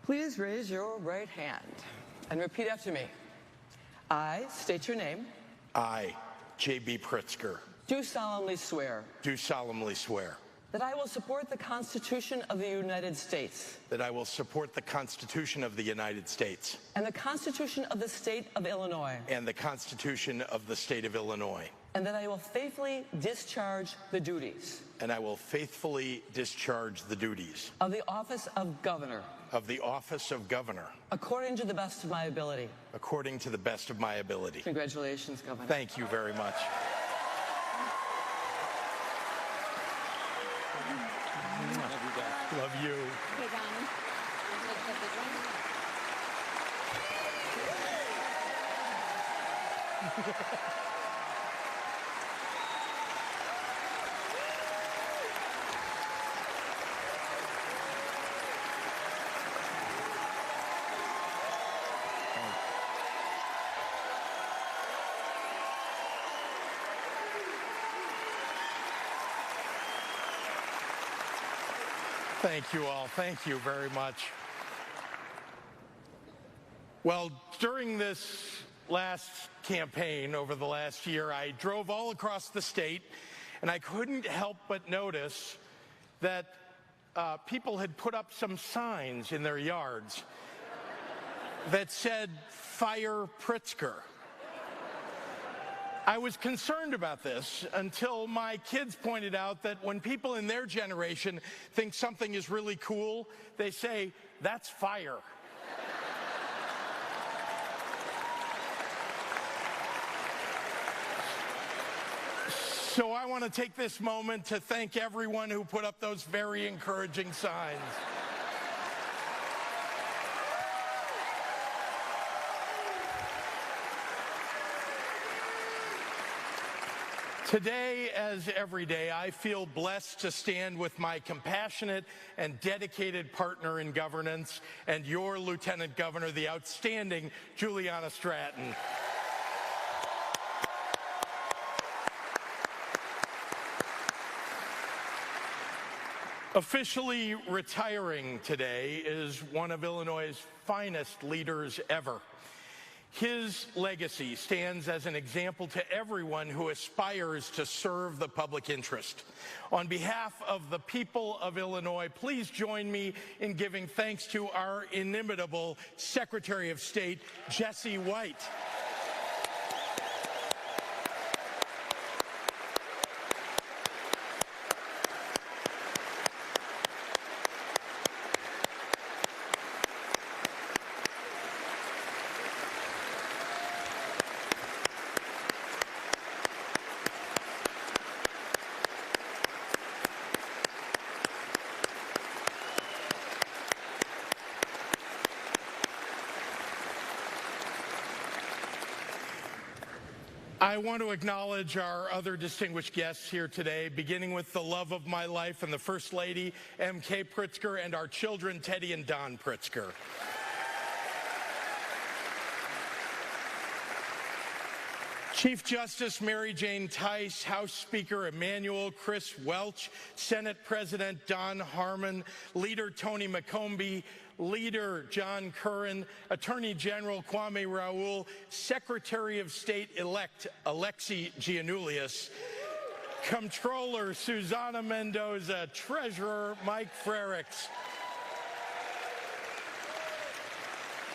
Please raise your right hand and repeat after me. I state your name. I, J.B. Pritzker, Do solemnly swear do solemnly swear that I will support the Constitution of the United States that I will support the Constitution of the United States and the Constitution of the State of Illinois, and the Constitution of the State of Illinois, and that I will faithfully discharge the duties and I will faithfully discharge the duties of the office of Governor of the office of Governor according to the best of my ability. according to the best of my ability. Congratulations, Governor. Thank you very much. Love you. Okay, Donnie. Let's put this one. Thank you all. Thank you very much. Well, during this last campaign over the last year, I drove all across the state, and I couldn't help but notice that people had put up some signs in their yards that said, "Fire Pritzker." I was concerned about this until my kids pointed out that when people in their generation think something is really cool, they say, "That's fire." So I want to take this moment to thank everyone who put up those very encouraging signs. Today, as every day, I feel blessed to stand with my compassionate and dedicated partner in governance and your Lieutenant Governor, the outstanding Juliana Stratton. Officially retiring today is one of Illinois' finest leaders ever. His legacy stands as an example to everyone who aspires to serve the public interest. On behalf of the people of Illinois, please join me in giving thanks to our inimitable Secretary of State, Jesse White. I want to acknowledge our other distinguished guests here today, beginning with the love of my life and the First Lady, M.K. Pritzker, and our children, Teddy and Don Pritzker. Chief Justice Mary Jane Tice, House Speaker Emanuel Chris Welch, Senate President Don Harmon, Leader Tony McCombie, Leader John Curran, Attorney General Kwame Raoul, Secretary of State-elect Alexi Giannoulias, Comptroller Susana Mendoza, Treasurer Mike Frericks,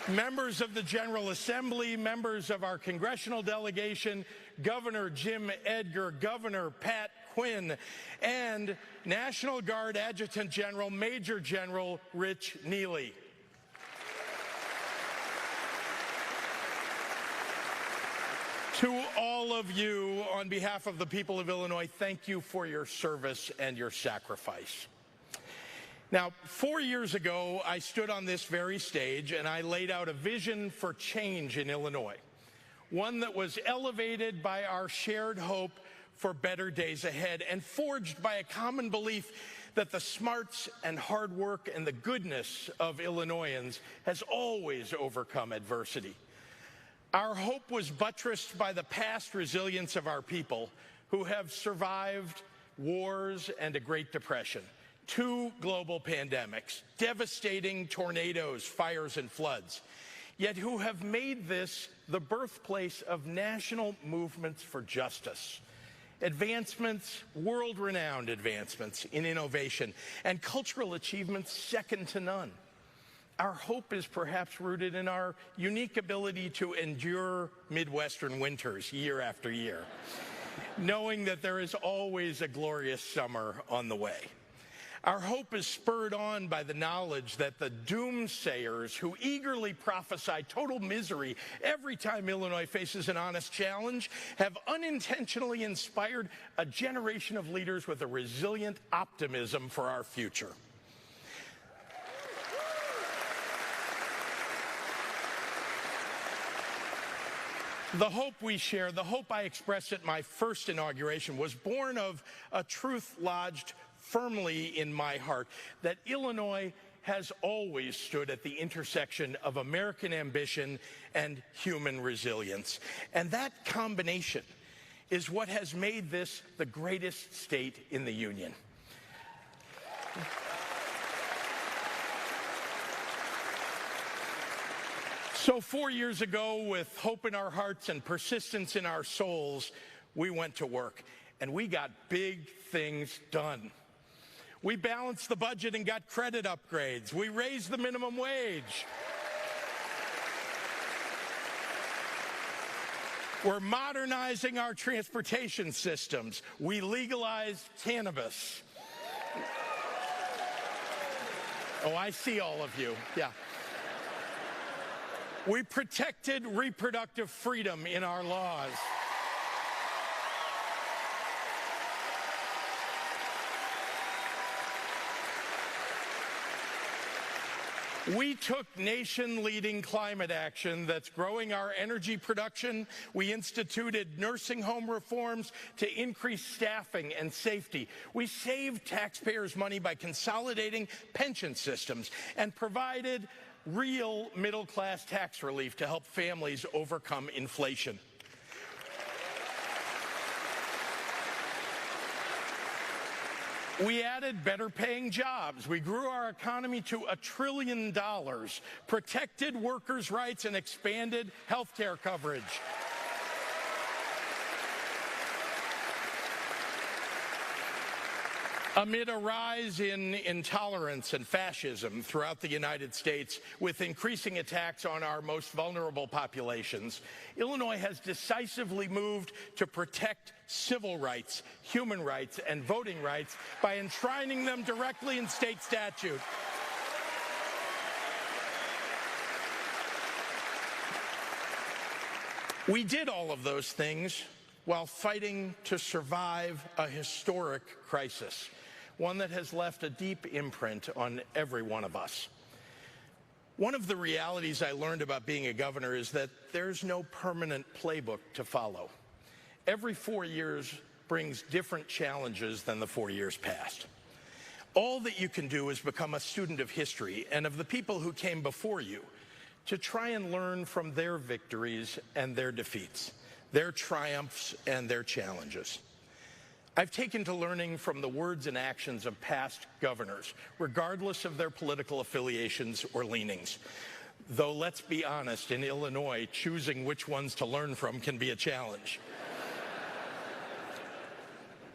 members of the General Assembly, members of our congressional delegation, Governor Jim Edgar, Governor Pat Quinn, and National Guard Adjutant General Major General Rich Neely. To all of you, on behalf of the people of Illinois, thank you for your service and your sacrifice. Now, 4 years ago, I stood on this very stage and I laid out a vision for change in Illinois, one that was elevated by our shared hope for better days ahead and forged by a common belief that the smarts and hard work and the goodness of Illinoisans has always overcome adversity. Our hope was buttressed by the past resilience of our people who have survived wars and a Great Depression, 2 global pandemics, devastating tornadoes, fires, and floods, yet who have made this the birthplace of national movements for justice, advancements, world-renowned advancements in innovation, and cultural achievements second to none. Our hope is perhaps rooted in our unique ability to endure Midwestern winters year after year, knowing that there is always a glorious summer on the way. Our hope is spurred on by the knowledge that the doomsayers who eagerly prophesy total misery every time Illinois faces an honest challenge have unintentionally inspired a generation of leaders with a resilient optimism for our future. The hope we share, the hope I expressed at my first inauguration, was born of a truth lodged firmly in my heart, that Illinois has always stood at the intersection of American ambition and human resilience. And that combination is what has made this the greatest state in the Union. So 4 years ago, with hope in our hearts and persistence in our souls, we went to work, and we got big things done. We balanced the budget and got credit upgrades. We raised the minimum wage. We're modernizing our transportation systems. We legalized cannabis. Oh, I see all of you. Yeah. We protected reproductive freedom in our laws. We took nation-leading climate action that's growing our energy production. We instituted nursing home reforms to increase staffing and safety. We saved taxpayers' money by consolidating pension systems and provided real middle-class tax relief to help families overcome inflation. We added better-paying jobs. We grew our economy to $1 trillion, protected workers' rights, and expanded health care coverage. Amid a rise in intolerance and fascism throughout the United States, with increasing attacks on our most vulnerable populations, Illinois has decisively moved to protect civil rights, human rights, and voting rights by enshrining them directly in state statute. We did all of those things while fighting to survive a historic crisis, one that has left a deep imprint on every one of us. One of the realities I learned about being a governor is that there's no permanent playbook to follow. Every 4 years brings different challenges than the 4 years past. All that you can do is become a student of history and of the people who came before you, to try and learn from their victories and their defeats, their triumphs and their challenges. I've taken to learning from the words and actions of past governors, regardless of their political affiliations or leanings. Though, let's be honest, in Illinois, choosing which ones to learn from can be a challenge.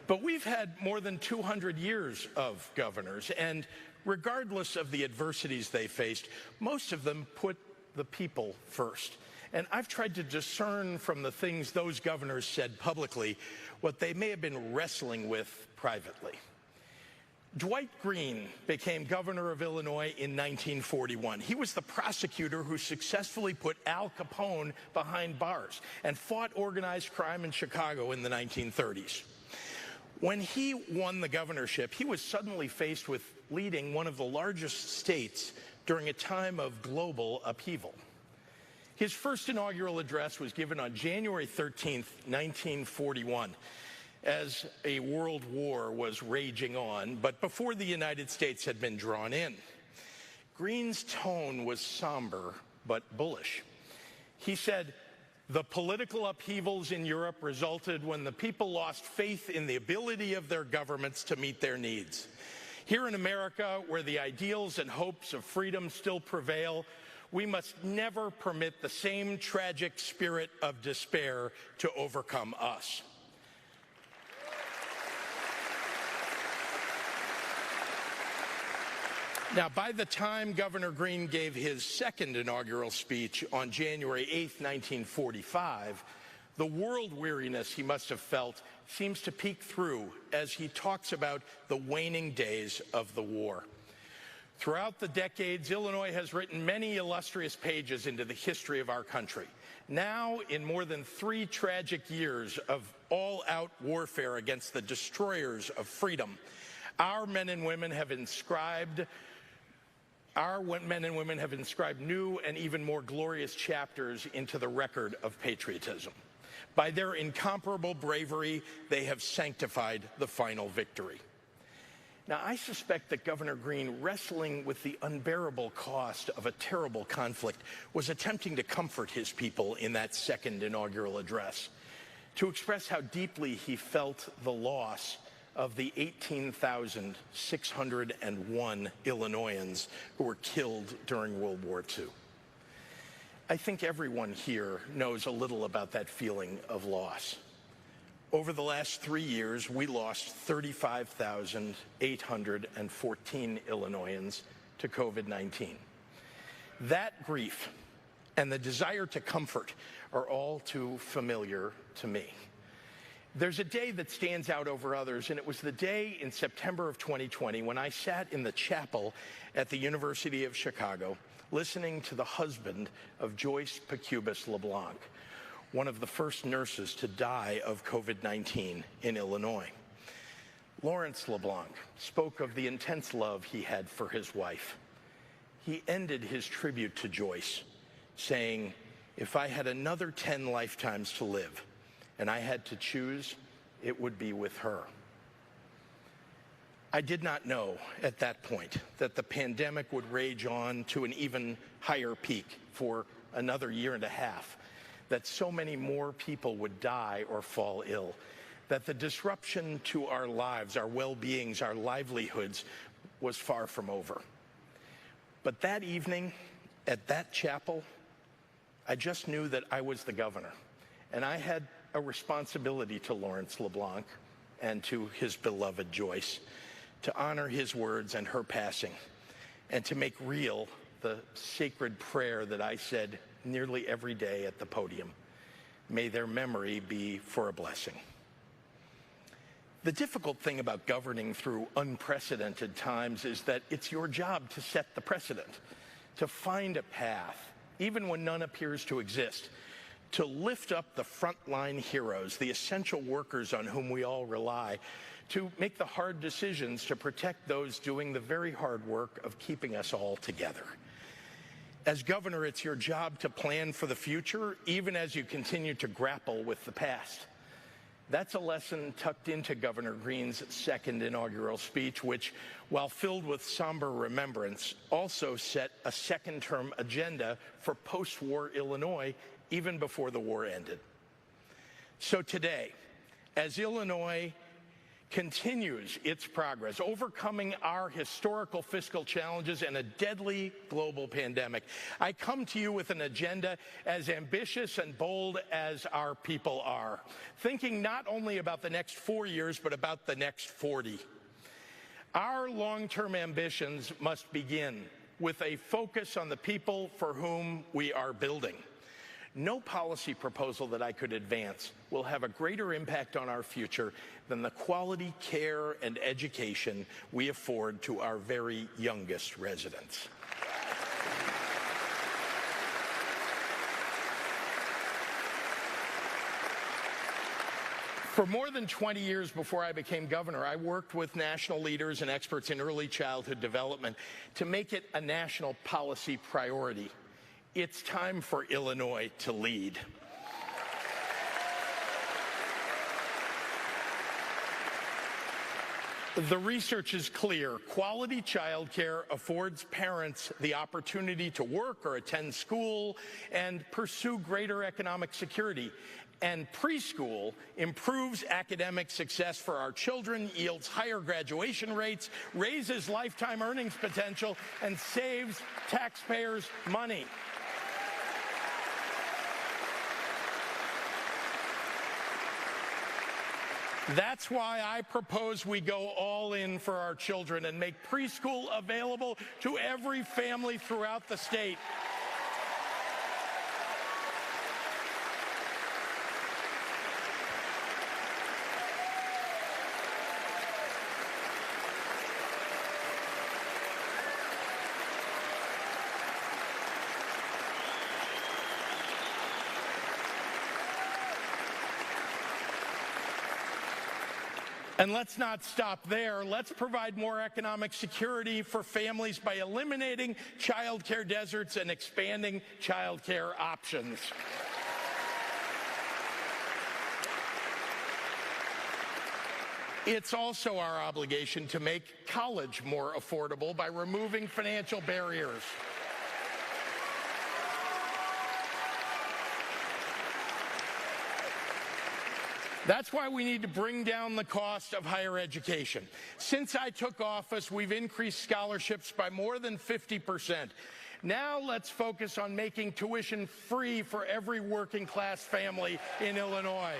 But we've had more than 200 years of governors, and regardless of the adversities they faced, most of them put the people first. And I've tried to discern from the things those governors said publicly what they may have been wrestling with privately. Dwight Green became governor of Illinois in 1941. He was the prosecutor who successfully put Al Capone behind bars and fought organized crime in Chicago in the 1930s. When he won the governorship, he was suddenly faced with leading one of the largest states during a time of global upheaval. His first inaugural address was given on January 13th, 1941, as a world war was raging on, but before the United States had been drawn in. Green's tone was somber but bullish. He said, "The political upheavals in Europe resulted when the people lost faith in the ability of their governments to meet their needs." Here in America, where the ideals and hopes of freedom still prevail, we must never permit the same tragic spirit of despair to overcome us. Now, by the time Governor Green gave his second inaugural speech on January 8, 1945, the world weariness he must have felt seems to peek through as he talks about the waning days of the war. Throughout the decades, Illinois has written many illustrious pages into the history of our country. Now, in more than 3 tragic years of all-out warfare against the destroyers of freedom, our men and women have inscribed new and even more glorious chapters into the record of patriotism. By their incomparable bravery, they have sanctified the final victory. Now, I suspect that Governor Green, wrestling with the unbearable cost of a terrible conflict, was attempting to comfort his people in that second inaugural address, to express how deeply he felt the loss of the 18,601 Illinoisans who were killed during World War II. I think everyone here knows a little about that feeling of loss. Over the last 3 years, we lost 35,814 Illinoisans to COVID-19. That grief and the desire to comfort are all too familiar to me. There's a day that stands out over others, and it was the day in September of 2020 when I sat in the chapel at the University of Chicago listening to the husband of Joyce Pacubus LeBlanc, one of the first nurses to die of COVID-19 in Illinois. Lawrence LeBlanc spoke of the intense love he had for his wife. He ended his tribute to Joyce, saying, "If I had another 10 lifetimes to live, and I had to choose, it would be with her." I did not know at that point that the pandemic would rage on to an even higher peak for another year and a half, that so many more people would die or fall ill, that the disruption to our lives, our well-beings, our livelihoods was far from over. But that evening at that chapel, I just knew that I was the governor, and I had a responsibility to Lawrence LeBlanc and to his beloved Joyce to honor his words and her passing, and to make real the sacred prayer that I said nearly every day at the podium. May their memory be for a blessing. The difficult thing about governing through unprecedented times is that it's your job to set the precedent, to find a path, even when none appears to exist, to lift up the frontline heroes, the essential workers on whom we all rely, to make the hard decisions to protect those doing the very hard work of keeping us all together. As governor, it's your job to plan for the future, even as you continue to grapple with the past. That's a lesson tucked into Governor Green's second inaugural speech, which, while filled with somber remembrance, also set a second-term agenda for post-war Illinois, even before the war ended. So today, as Illinois continues its progress, overcoming our historical fiscal challenges and a deadly global pandemic, I come to you with an agenda as ambitious and bold as our people are, thinking not only about the next 4 years, but about the next 40. Our long-term ambitions must begin with a focus on the people for whom we are building. No policy proposal that I could advance will have a greater impact on our future than the quality care and education we afford to our very youngest residents. For more than 20 years before I became governor, I worked with national leaders and experts in early childhood development to make it a national policy priority. It's time for Illinois to lead. The research is clear. Quality childcare affords parents the opportunity to work or attend school and pursue greater economic security. And preschool improves academic success for our children, yields higher graduation rates, raises lifetime earnings potential, and saves taxpayers money. That's why I propose we go all in for our children and make preschool available to every family throughout the state. And let's not stop there. Let's provide more economic security for families by eliminating child care deserts and expanding child care options. It's also our obligation to make college more affordable by removing financial barriers. That's why we need to bring down the cost of higher education. Since I took office, we've increased scholarships by more than 50%. Now let's focus on making tuition free for every working class family in Illinois.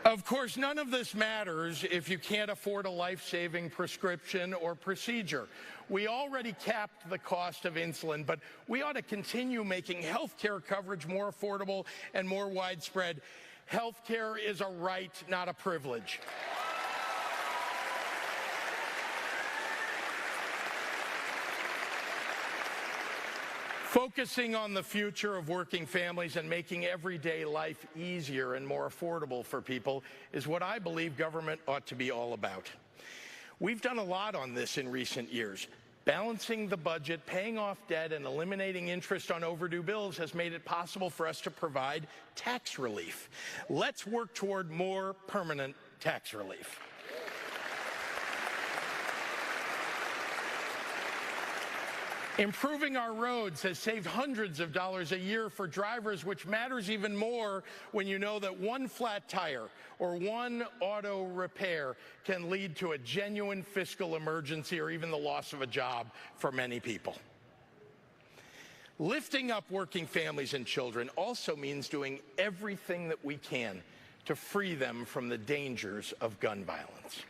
Of course, none of this matters if you can't afford a life-saving prescription or procedure. We already capped the cost of insulin, but we ought to continue making health care coverage more affordable and more widespread. Health care is a right, not a privilege. Focusing on the future of working families and making everyday life easier and more affordable for people is what I believe government ought to be all about. We've done a lot on this in recent years. Balancing the budget, paying off debt, and eliminating interest on overdue bills has made it possible for us to provide tax relief. Let's work toward more permanent tax relief. Improving our roads has saved hundreds of dollars a year for drivers, which matters even more when you know that one flat tire or one auto repair can lead to a genuine fiscal emergency or even the loss of a job for many people. Lifting up working families and children also means doing everything that we can to free them from the dangers of gun violence.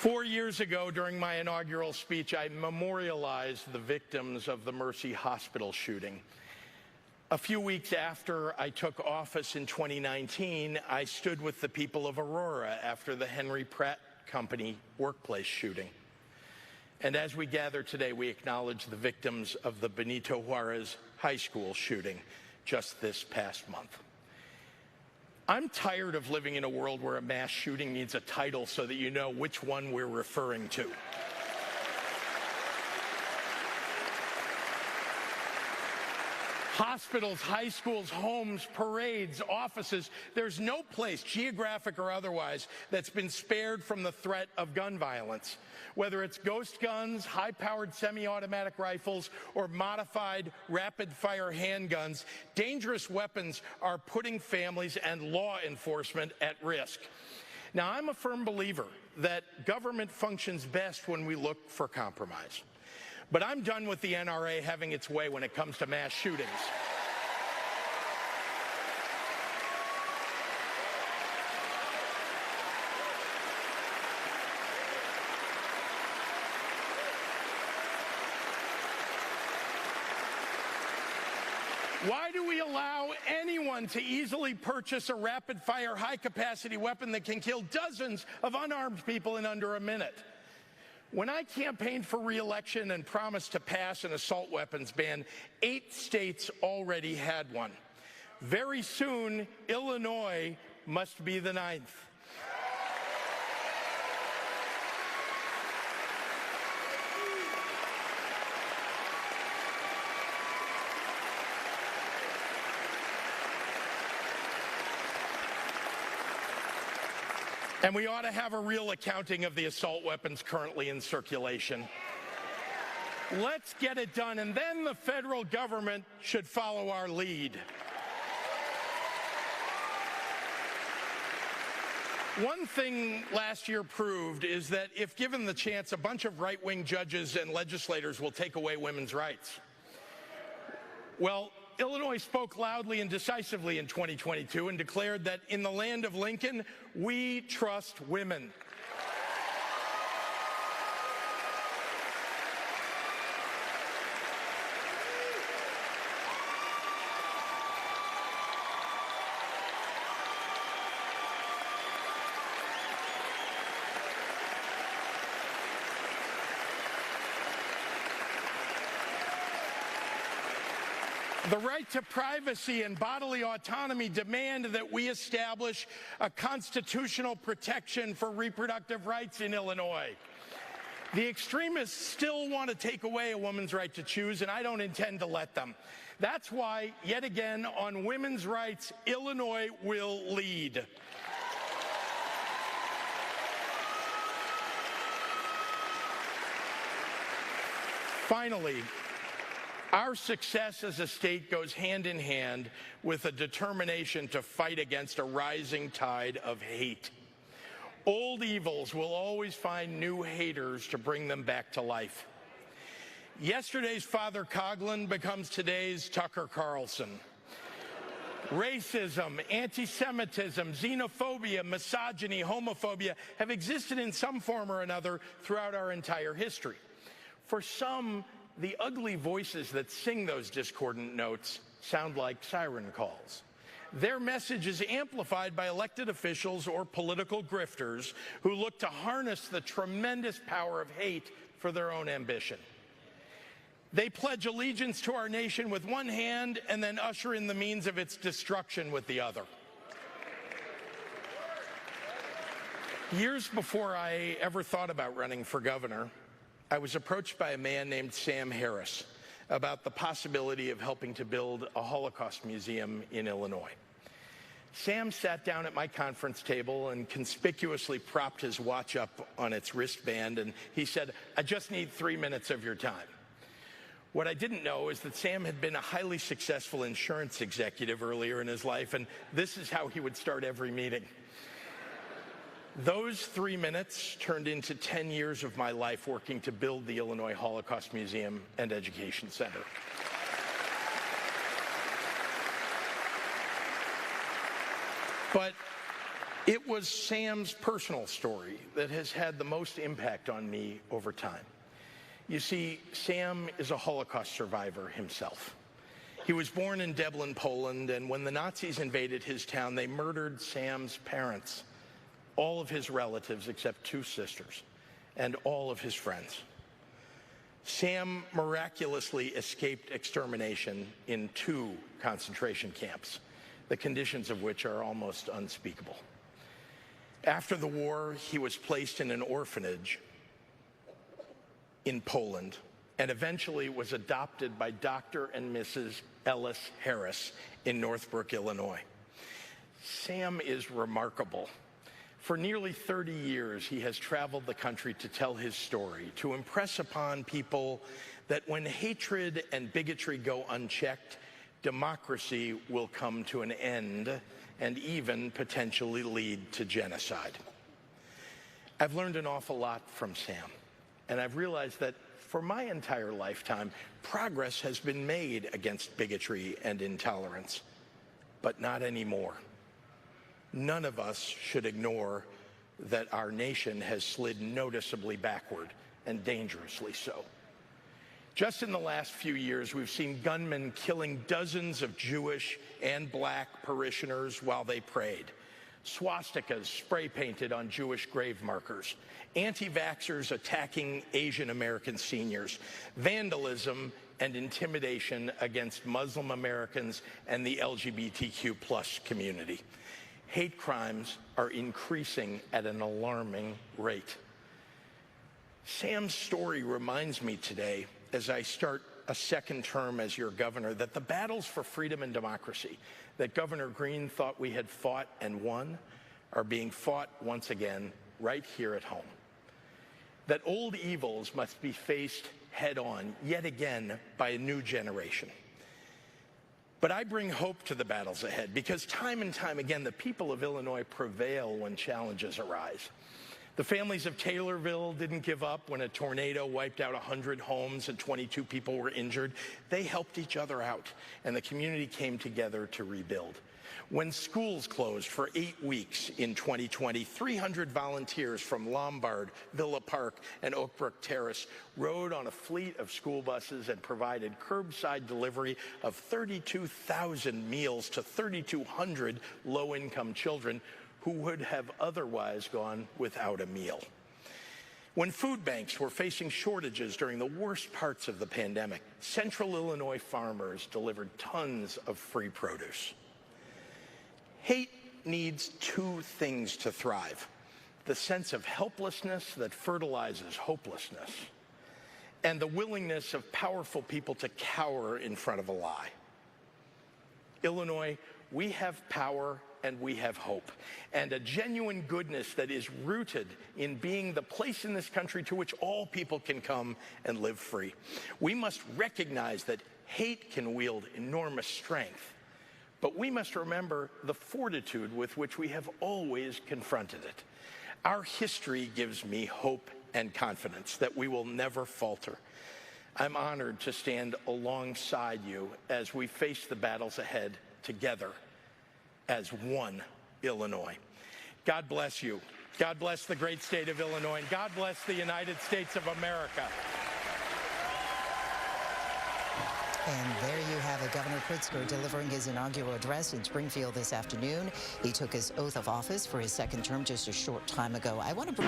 Four years ago, during my inaugural speech, I memorialized the victims of the Mercy Hospital shooting. A few weeks after I took office in 2019, I stood with the people of Aurora after the Henry Pratt Company workplace shooting. And as we gather today, we acknowledge the victims of the Benito Juarez High School shooting just this past month. I'm tired of living in a world where a mass shooting needs a title so that you know which one we're referring to. Hospitals, high schools, homes, parades, offices, there's no place, geographic or otherwise, that's been spared from the threat of gun violence. Whether it's ghost guns, high-powered semi-automatic rifles, or modified rapid-fire handguns, dangerous weapons are putting families and law enforcement at risk. Now, I'm a firm believer that government functions best when we look for compromise. But I'm done with the NRA having its way when it comes to mass shootings. Why do we allow anyone to easily purchase a rapid-fire, high-capacity weapon that can kill dozens of unarmed people in under a minute? When I campaigned for re-election and promised to pass an assault weapons ban, 8 states already had one. Very soon, Illinois must be the 9th. And we ought to have a real accounting of the assault weapons currently in circulation. Let's get it done, and then the federal government should follow our lead. One thing last year proved is that if given the chance, a bunch of right-wing judges and legislators will take away women's rights. Well, Illinois spoke loudly and decisively in 2022 and declared that in the land of Lincoln, we trust women. The right to privacy and bodily autonomy demand that we establish a constitutional protection for reproductive rights in Illinois. The extremists still want to take away a woman's right to choose, and I don't intend to let them. That's why, yet again, on women's rights, Illinois will lead. Finally, our success as a state goes hand in hand with a determination to fight against a rising tide of hate. Old evils will always find new haters to bring them back to life. Yesterday's Father Coughlin becomes today's Tucker Carlson. Racism, anti-Semitism, xenophobia, misogyny, homophobia have existed in some form or another throughout our entire history. For some, the ugly voices that sing those discordant notes sound like siren calls. Their message is amplified by elected officials or political grifters who look to harness the tremendous power of hate for their own ambition. They pledge allegiance to our nation with one hand and then usher in the means of its destruction with the other. Years before I ever thought about running for governor, I was approached by a man named Sam Harris about the possibility of helping to build a Holocaust museum in Illinois. Sam sat down at my conference table and conspicuously propped his watch up on its wristband, and he said, "I just need 3 minutes of your time." What I didn't know is that Sam had been a highly successful insurance executive earlier in his life, and this is how he would start every meeting. Those 3 minutes turned into 10 years of my life working to build the Illinois Holocaust Museum and Education Center. But it was Sam's personal story that has had the most impact on me over time. You see, Sam is a Holocaust survivor himself. He was born in Deblin, Poland, and when the Nazis invaded his town, they murdered Sam's parents, all of his relatives except 2 sisters, and all of his friends. Sam miraculously escaped extermination in 2 concentration camps, the conditions of which are almost unspeakable. After the war, he was placed in an orphanage in Poland and eventually was adopted by Dr. and Mrs. Ellis Harris in Northbrook, Illinois. Sam is remarkable. For nearly 30 years, he has traveled the country to tell his story, to impress upon people that when hatred and bigotry go unchecked, democracy will come to an end and even potentially lead to genocide. I've learned an awful lot from Sam, and I've realized that for my entire lifetime, progress has been made against bigotry and intolerance, but not anymore. None of us should ignore that our nation has slid noticeably backward, and dangerously so. Just in the last few years, we've seen gunmen killing dozens of Jewish and black parishioners while they prayed, swastikas spray-painted on Jewish grave markers, anti-vaxxers attacking Asian American seniors, vandalism and intimidation against Muslim Americans and the LGBTQ+ community. Hate crimes are increasing at an alarming rate. Sam's story reminds me today, as I start a second term as your governor, that the battles for freedom and democracy that Governor Green thought we had fought and won are being fought once again right here at home. That old evils must be faced head-on yet again by a new generation. But I bring hope to the battles ahead because time and time again, the people of Illinois prevail when challenges arise. The families of Taylorville didn't give up when a tornado wiped out 100 homes and 22 people were injured. They helped each other out, and the community came together to rebuild. When schools closed for 8 weeks in 2020, 300 volunteers from Lombard, Villa Park, and Oak Brook Terrace rode on a fleet of school buses and provided curbside delivery of 32,000 meals to 3,200 low-income children who would have otherwise gone without a meal. When food banks were facing shortages during the worst parts of the pandemic, Central Illinois farmers delivered tons of free produce. Hate needs two things to thrive: the sense of helplessness that fertilizes hopelessness, and the willingness of powerful people to cower in front of a lie. Illinois, we have power and we have hope, and a genuine goodness that is rooted in being the place in this country to which all people can come and live free. We must recognize that hate can wield enormous strength, but we must remember the fortitude with which we have always confronted it. Our history gives me hope and confidence that we will never falter. I'm honored to stand alongside you as we face the battles ahead together as one Illinois. God bless you. God bless the great state of Illinois, and God bless the United States of America. And there you have it, Governor Pritzker delivering his inaugural address in Springfield this afternoon. He took his oath of office for his second term just a short time ago. I want to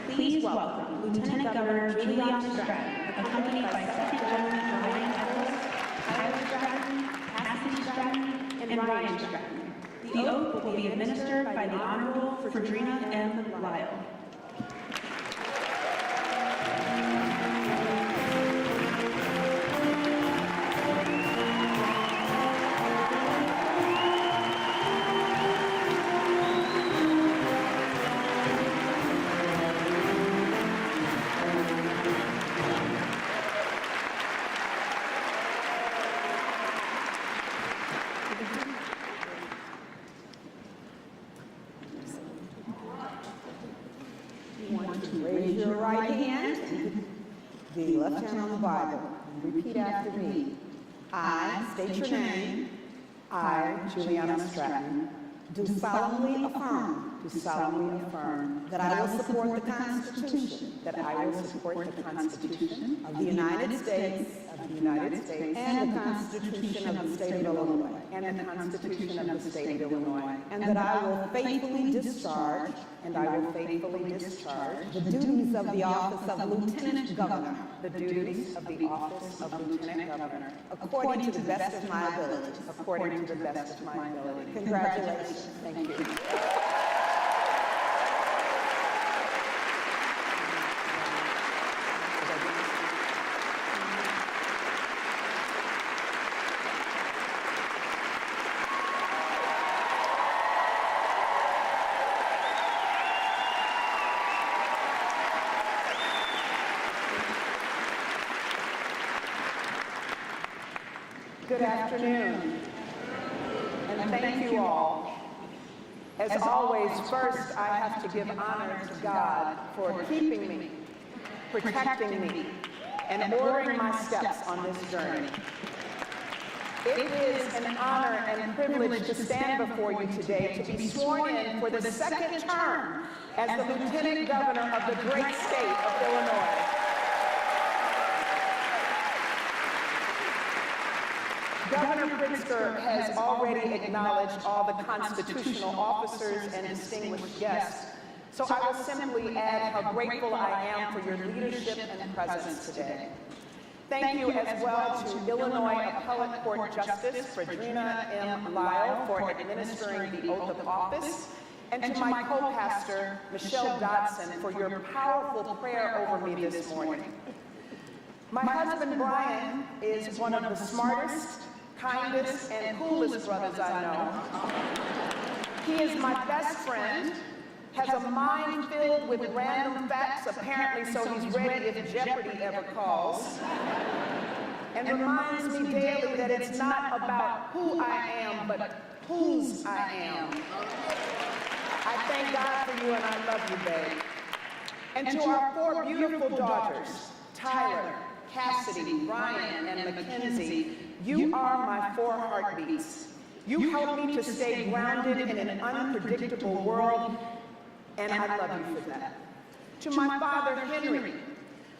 Please welcome Lieutenant Governor Julian Stratton, accompanied by Second General Ryan Eccles, Tyler Stratton, Cassidy Stratton, and Ryan Stratton. The oath will be administered by the Honorable Fredrina M. Lyle. Raise your right hand, the left hand on the Bible, and repeat after me. I state your name. I, Juliana Stratton, do solemnly affirm that I will support the Constitution, of the United States, and the Constitution of the State of Illinois, and that I will faithfully discharge, the duties of the office of Lieutenant Governor, according to the best of my ability. Congratulations. Thank you. afternoon, and thank you all. As always, first I have to give honor to God for keeping me, protecting me, and ordering my steps on this journey. It is an honor and privilege to stand before you today to be sworn in for the second term as the Lieutenant Governor of the great state of Illinois. Governor Pritzker has already acknowledged all the constitutional officers and distinguished guests, so I will simply add how grateful I am for your leadership and presence today. Thank you as well to Illinois Appellate Court Justice Fredrina M. Lyle for administering the oath of office, and to my co-pastor, Michelle Dodson, for your powerful prayer over me this morning. My husband, Brian, is one of the smartest, kindest, and coolest brothers I know. He is my best friend, has a mind filled with random facts, apparently, so he's ready if Jeopardy ever calls, and reminds me daily that it's not about who I am, but whose I am. I thank God for you, and I love you, babe. And to our 4 beautiful daughters, Tyler, Cassidy, Ryan, and Mackenzie, you are my 4 heartbeats. You help me to stay grounded in an unpredictable world, and I love you for that. To my father, Henry,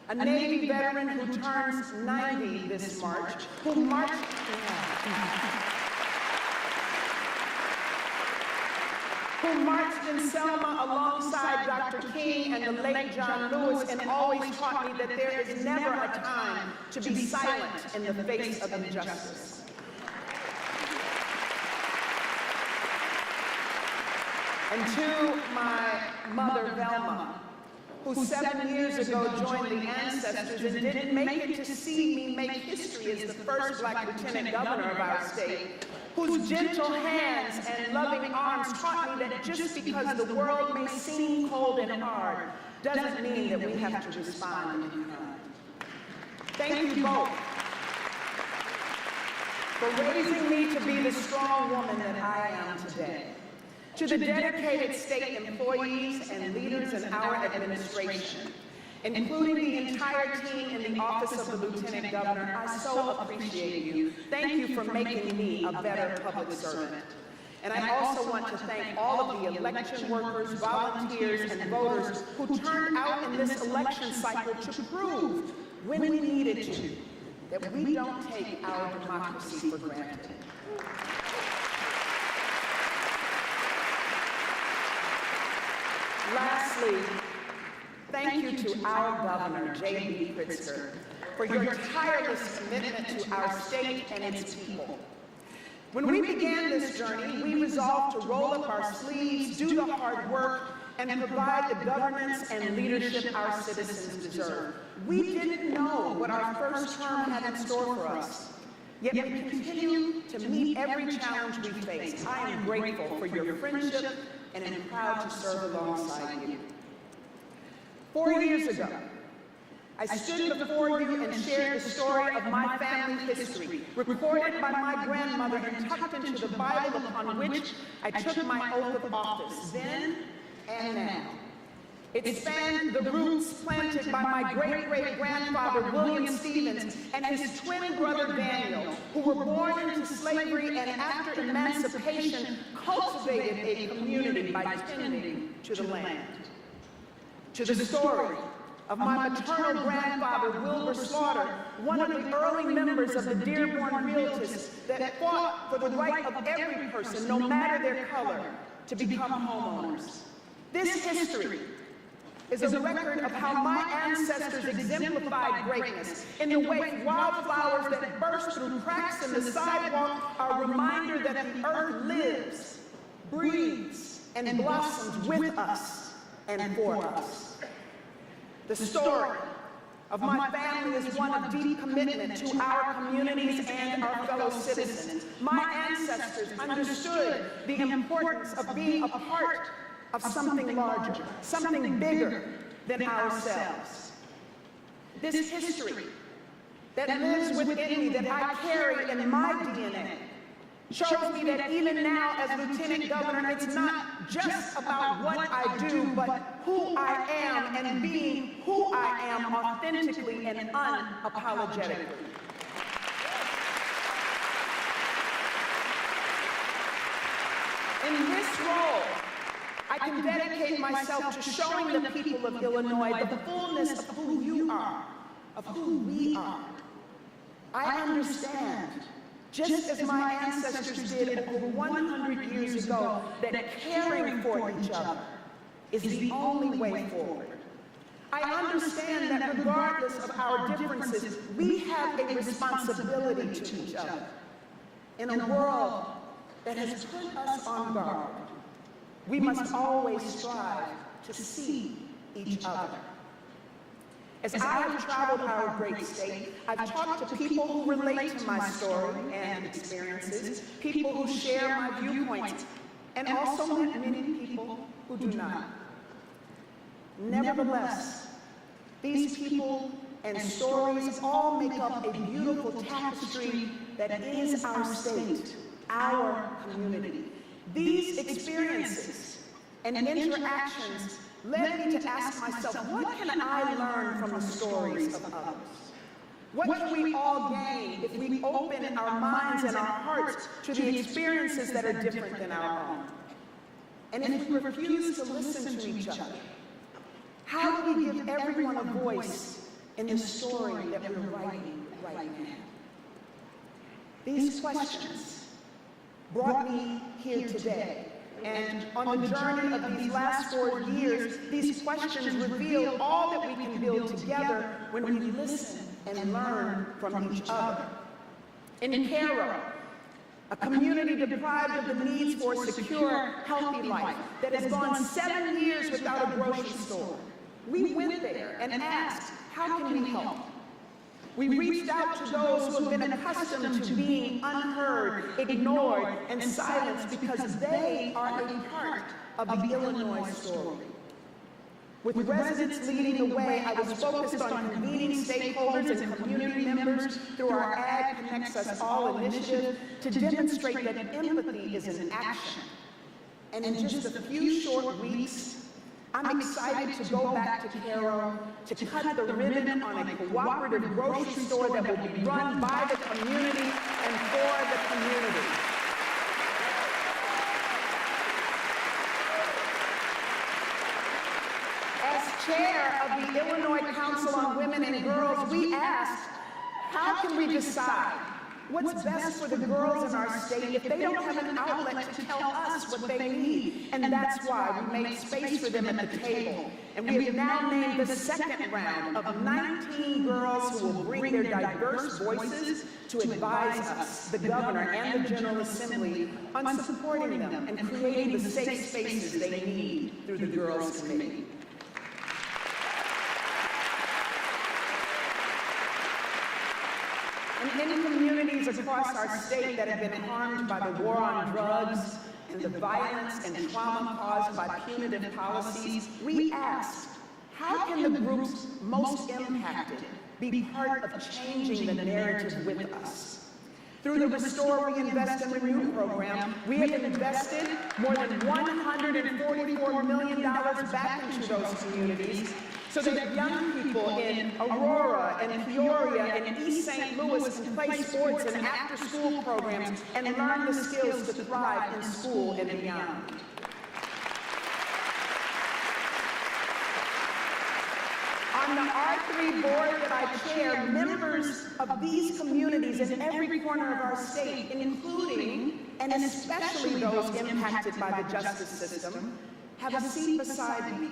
a Navy veteran who turns 90 this March, who marched in Selma alongside Dr. King and the late John Lewis, and always taught me that there is never a time to be silent in the face of injustice. And to my mother, Velma, who 7 years ago joined the ancestors and didn't make it to see me make history as the first Black Lieutenant Governor of our state, whose gentle hands and loving arms taught me that just because the world may seem cold and hard, doesn't mean that we have to respond in kind. Thank you both for raising me to be the strong woman that I am today. To the dedicated state employees and leaders in our administration, including the entire team in the office of the Lieutenant Governor, I so appreciate you. Thank you for making me a better public servant. And I also want to thank all of the election workers, volunteers, and voters who turned out in this election cycle to prove, when we needed to, that we don't take our democracy for granted. Lastly, thank you to our Governor, J.B. Pritzker, for your tireless commitment to our state and its people. When we began this journey, we resolved to roll up our sleeves, do the hard work, and provide the governance and leadership our citizens deserve. We didn't know what our first term had in store for us, yet we continue to meet every challenge we face. I am grateful for your friendship and am proud to serve alongside you. 4 years ago, I stood before you and shared the story of my family history, recorded by my grandmother and tucked into the Bible upon which I took my oath of office, then and now. It spanned the roots planted by my great-great-grandfather, William Stevens, and his twin brother, Daniel, who were born into slavery and after emancipation cultivated a community by tending to the land. To the story of my maternal grandfather, Wilbur Slaughter, one of the early members of the Dearborn Realtists that fought for the right of every person, no matter their color, to become homeowners. This history is a record of how my ancestors exemplified greatness in the way wildflowers that burst through cracks in the sidewalk are a reminder that the earth lives, breathes, and blossoms with us and for us. The story of my family is one of deep commitment to our communities and our fellow citizens. My ancestors understood the importance of being a part of something larger, something bigger than ourselves. This history that lives within me, that I carry in my DNA, shows me that even now as Lieutenant Governor, it's not just about what I do, but who I am and being who I am authentically and unapologetically. In this role, I can dedicate myself to showing the people of Illinois the fullness of who you are, of who we are. I understand, just as my ancestors did over 100 years ago, that caring for each other is the only way forward. I understand that regardless of our differences, we have a responsibility to each other. In a world that has put us on guard, we must always strive to see each other. As I have traveled our great state, I've talked to people who relate to my story and experiences, people who share my viewpoints, and also met many people who do not. Nevertheless, these people and stories all make up a beautiful tapestry that is our state, our community. These experiences and interactions led me to ask myself, what can I learn from the stories of others? What can we all gain if we open our minds and our hearts to the experiences that are different than our own? And if we refuse to listen to each other, how do we give everyone a voice in the story that we're writing right now? These questions brought me here today. And on the journey of these last 4 years, these questions reveal all that we can build together when we listen and learn from each other. In Cairo, a community deprived of the needs for a secure, healthy life that has gone 7 years without a grocery store, we went there and asked, how can we help? We reached out to those who have been accustomed to being unheard, ignored, and silenced because they are a part of the Illinois story. With residents leading the way, I was focused on convening stakeholders and community members through our Ag Connects Us All initiative to demonstrate that empathy is an action. And in just a few short weeks, I'm excited to go back to Cairo to cut the ribbon on a cooperative grocery store that will be run by the community and for the community. As chair of the Illinois Council on Women and Girls, we asked, how can we decide what's best for the girls in our state if they don't have an outlet to tell us what they need? And that's why we made space for them at the table. And we have now named the second round of 19 girls who will bring their diverse voices to advise us, the governor and the General Assembly, on supporting them and creating the safe spaces they need through the Girls Committee. And in communities across our state that have been harmed by the war on drugs and the violence and trauma caused by punitive policies, we asked, how can the groups most impacted be part of changing the narrative with us? Through the Restore, Reinvest, and Renew program, we have invested more than $144 million back into those communities so that young people in Aurora and Peoria and East St. Louis can play sports and after-school programs and learn the skills to thrive in school and beyond. On the R3 board that I chair, members of these communities in every corner of our state, including and especially those impacted by the justice system, have a seat beside me.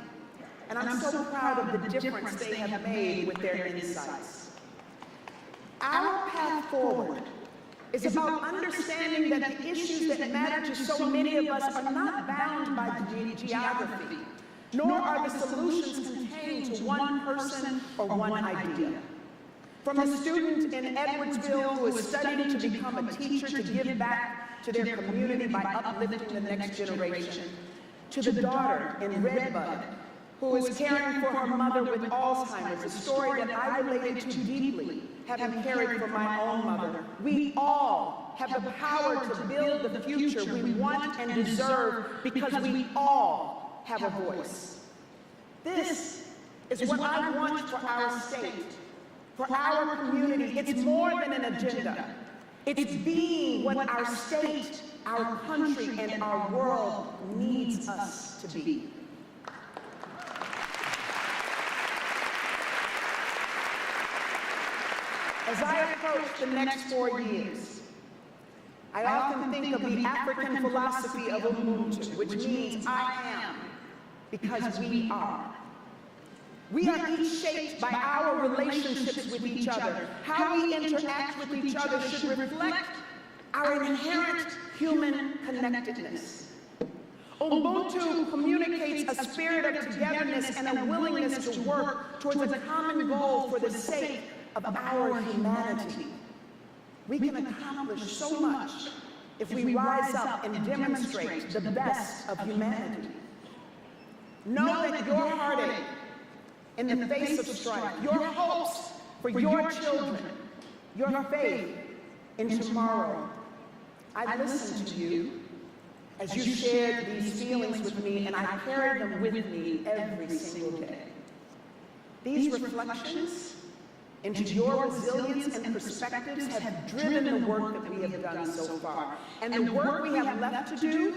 And I'm so proud of the difference they have made with their insights. Our path forward is about understanding that the issues that matter to so many of us are not bound by geography, nor are the solutions contained to one person or one idea. From a student in Edwardsville who is studying to become a teacher to give back to their community by uplifting the next generation, to the daughter in Redbud who is caring for her mother with Alzheimer's, a story that I related to deeply, having cared for my own mother. We all have the power to build the future we want and deserve because we all have a voice. This is what I want for our state, for our community. It's more than an agenda. It's being what our state, our country, and our world needs us to be. As I approach the next 4 years, I often think of the African philosophy of Ubuntu, which means I am because we are. We are each shaped by our relationships with each other. How we interact with each other should reflect our inherent human connectedness. Ubuntu communicates a spirit of togetherness and a willingness to work towards a common goal for the sake of our humanity. We can accomplish so much if we rise up and demonstrate the best of humanity. Know that your heartache in the face of strife, your hopes for your children, your faith in tomorrow. I listened to you as you shared these feelings with me, and I carried them with me every single day. These reflections into your resilience and perspectives have driven the work that we have done so far. And the work we have left to do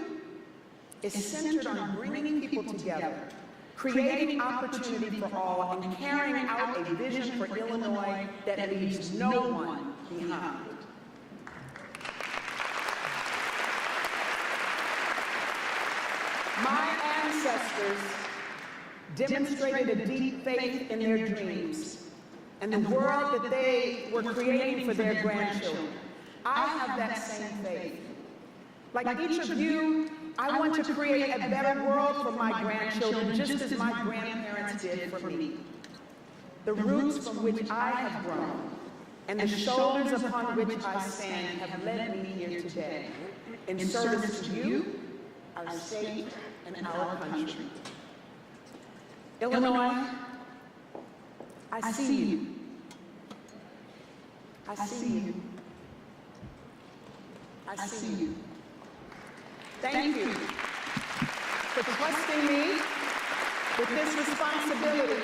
is centered on bringing people together, creating opportunity for all, and carrying out a vision for Illinois that leaves no one behind. My ancestors demonstrated a deep faith in their dreams and the world that they were creating for their grandchildren. I have that same faith. Like each of you, I want to create a better world for my grandchildren, just as my grandparents did for me. The roots from which I have grown and the shoulders upon which I stand have led me here today in service to you, our state, and our country. Illinois, I see you. I see you. I see you. Thank you for trusting me with this responsibility,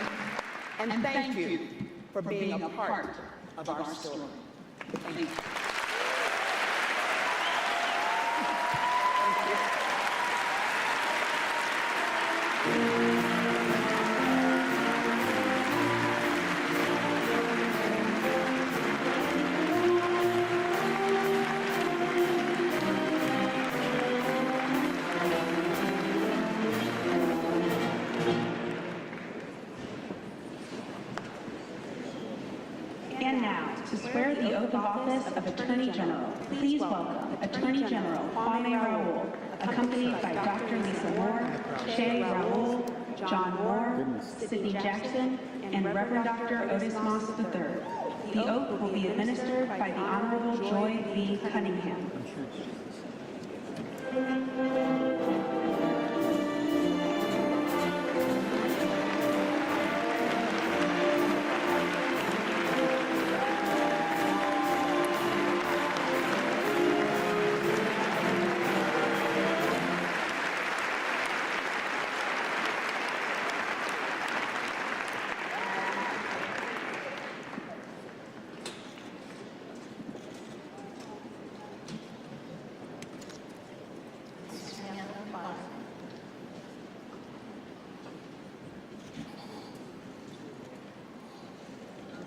and thank you for being a part of our story. Thank you. And now, to swear the oath of office of Attorney General, please welcome Attorney General Kwame Raoul, accompanied by Dr. Lisa Moore, Shay Raoul, John Moore, Sidney Jackson, and Reverend Dr. Otis Moss III. The oath will be administered by the Honorable Joy V. Cunningham.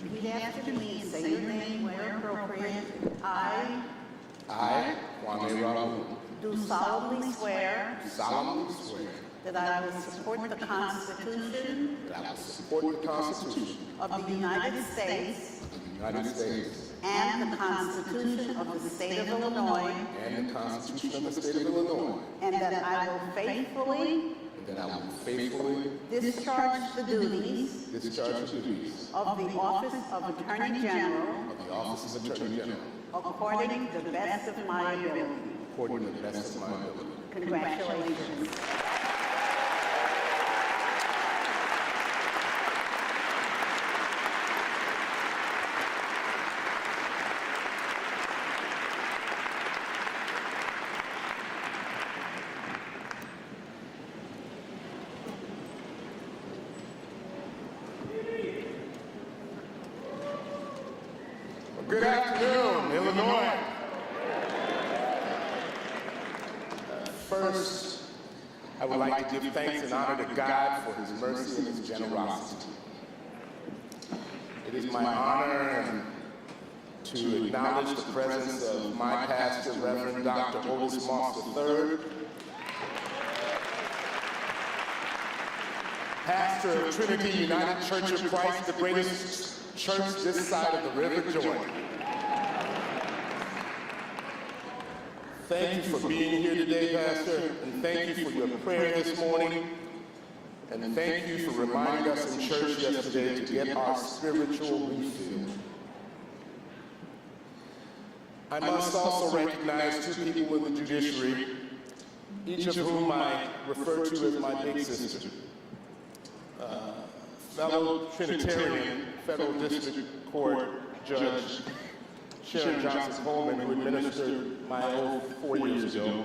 Repeat after me and say your name where appropriate. I, Kwame Raoul, do solemnly swear solemnly swear that I will support the Constitution that I will support the Constitution of the United States of the United States and the Constitution of the State of Illinois, and the Constitution of the State of Illinois, and that I will faithfully and that I will faithfully discharge the duties discharge the duties of the Office of Attorney General of the Office of Attorney General according to the best of my ability. according to the best of my ability. Congratulations. First, I would like to give thanks and honor to God for his mercy and his generosity. It is my honor to acknowledge the presence of my pastor, Reverend Dr. Otis Moss III, pastor of Trinity United Church of Christ, the greatest church this side of the River Jordan. Thank you for being here today, Pastor, and thank you for your prayer this morning, and thank you for reminding us in church yesterday to get our spiritual refill. I must also recognize two people in the judiciary, each of whom I refer to as my big sister. Fellow Trinitarian Federal District Court Judge Sharon Johnson Coleman, who administered my oath 4 years ago,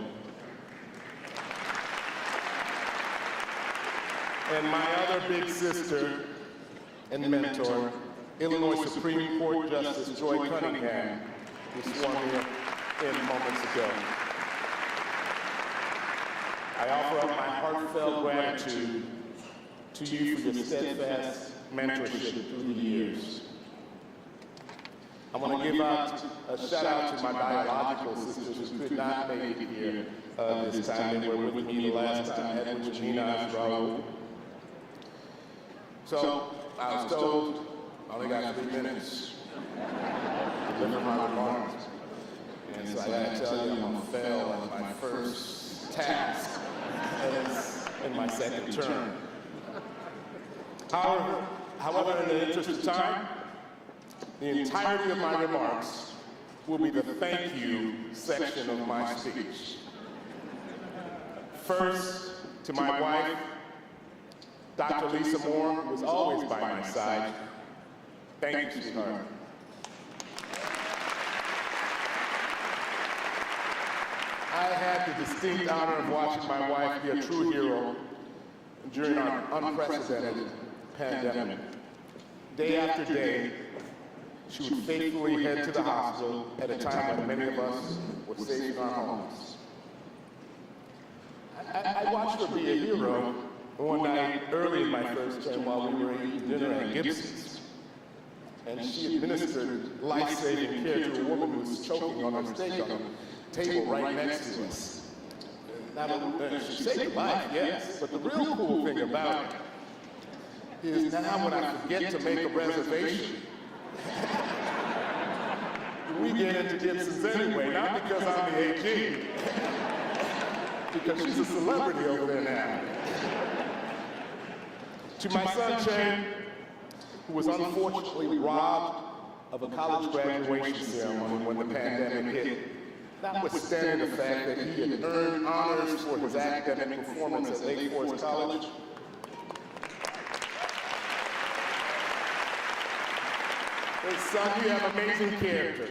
and my other big sister and mentor, Illinois Supreme Court Justice Joy Cunningham, who swore me in moments ago. I offer up my heartfelt gratitude to you for your steadfast mentorship through the years. I want to give out a shout out to my biological sisters who could not make it here this time. They were with me the last time, Edwin, Gina, and Raul. So I was told I only got 3 minutes to deliver my remarks. And so I got to tell you, I'm going to fail at my first task in my second term. However, in the interest of time, the entirety of my remarks will be the thank you section of my speech. First, to my wife, Dr. Lisa Moore, who is always by my side. Thank you, sweetheart. I had the distinct honor of watching my wife be a true hero during our unprecedented pandemic. Day after day, she would faithfully head to the hospital at a time when many of us were safe in our homes. I watched her be a hero one night early in my first term while we were eating dinner at Gibson's. And she administered life-saving care to a woman who was choking on her steak on a table right next to us. She saved life, yes, but the real cool thing about it is now when I forget to make a reservation, we get into Gibson's anyway, not because I'm the AG, because she's a celebrity over there now. To my son, Che, who was unfortunately robbed of a college graduation ceremony when the pandemic hit, notwithstanding the fact that he had earned honors for his academic performance at Lake Forest College. Son, you have amazing character.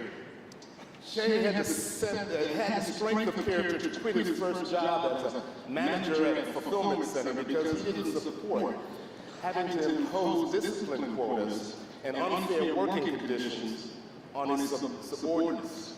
Che had the strength of character to quit his first job as a manager at a fulfillment center because he didn't support having to impose discipline quotas and unfair working conditions on his subordinates.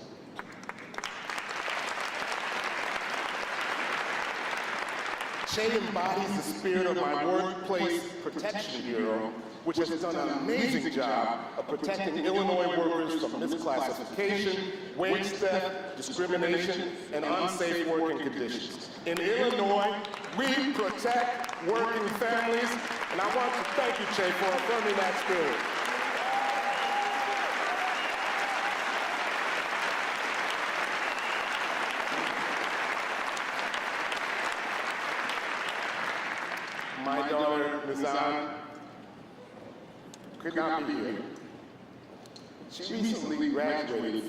Che embodies the spirit of my Workplace Protection Bureau, which has done an amazing job of protecting Illinois workers from misclassification, wage theft, discrimination, and unsafe working conditions. In Illinois, we protect working families, and I want to thank you, Che, for affirming that spirit. My daughter, Mizan, could not be here. She recently graduated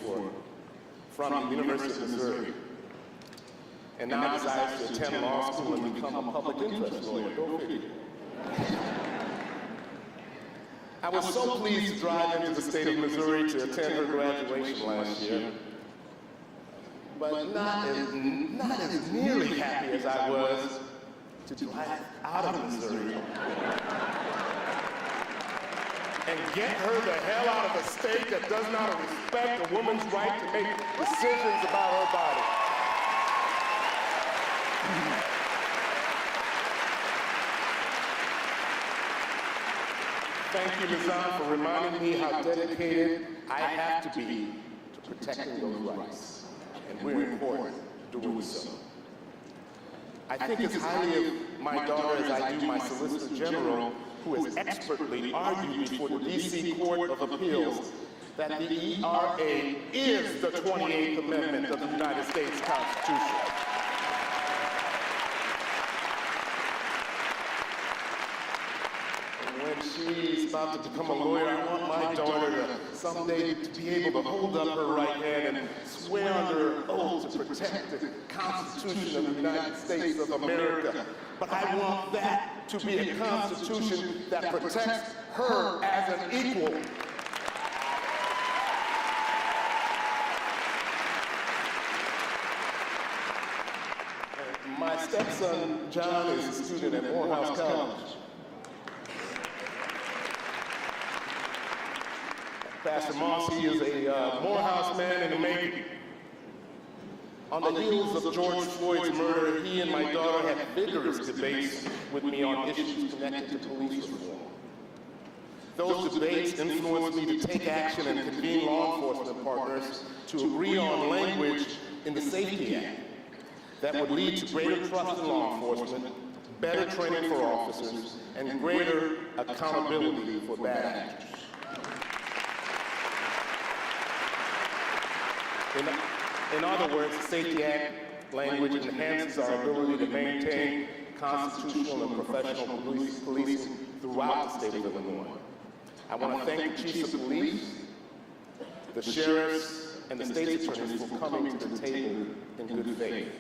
from the University of Missouri and now desires to attend law school and become a public interest lawyer. Go figure. I was so pleased to drive into the state of Missouri to attend her graduation last year, but not as nearly happy as I was to drive out of Missouri and get her the hell out of a state that does not respect a woman's right to make decisions about her body. Thank you, Lizanne, for reminding me how dedicated I have to be to protecting those rights, and we're important doing so. I think as highly of my daughter as I do my Solicitor General, who has expertly argued before the D.C. Court of Appeals that the ERA is the 28th Amendment of the United States Constitution. And when she's about to become a lawyer, I want my daughter to someday to be able to hold up her right hand and swear under oath to protect the Constitution of the United States of America. But I want that to be a Constitution that protects her as an equal. My stepson, John, is a student at Morehouse College. Pastor Moss, he is a Morehouse man in the making. On the heels of George Floyd's murder, he and my daughter had vigorous debates with me on issues connected to police reform. Those debates influenced me to take action and convene law enforcement partners to agree on language in the Safety Act that would lead to greater trust in law enforcement, better training for officers, and greater accountability for bad actors. In other words, the Safety Act language enhances our ability to maintain constitutional and professional policing throughout the state of Illinois. I want to thank the chiefs of police, the sheriffs, and the state attorneys for coming to the table in good faith.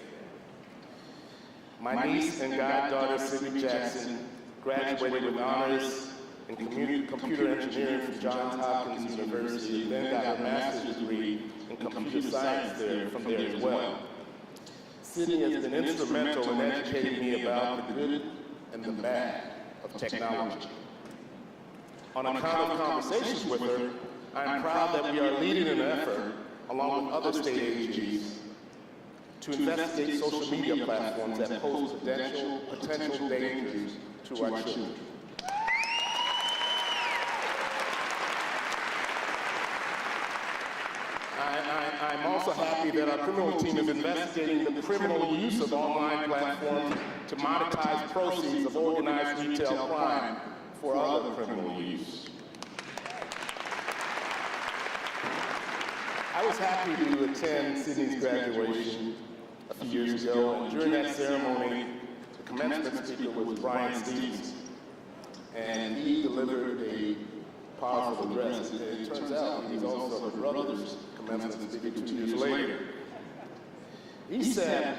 My niece and goddaughter, Sydney Jackson, graduated with honors in computer engineering from Johns Hopkins University, and then got her master's degree in computer science from there as well. Sydney has been instrumental in educating me about the good and the bad of technology. On account of conversations with her, I am proud that we are leading an effort, along with other state agencies, to investigate social media platforms that pose potential dangers to our children. I'm also happy that our criminal team is investigating the criminal use of online platforms to monetize proceeds of organized retail crime for other criminal use. I was happy to attend Sydney's graduation a few years ago, and during that ceremony, the commencement speaker was Brian Stevens, and he delivered a powerful address. It turns out he's also her brother's commencement speaker 2 years later. He said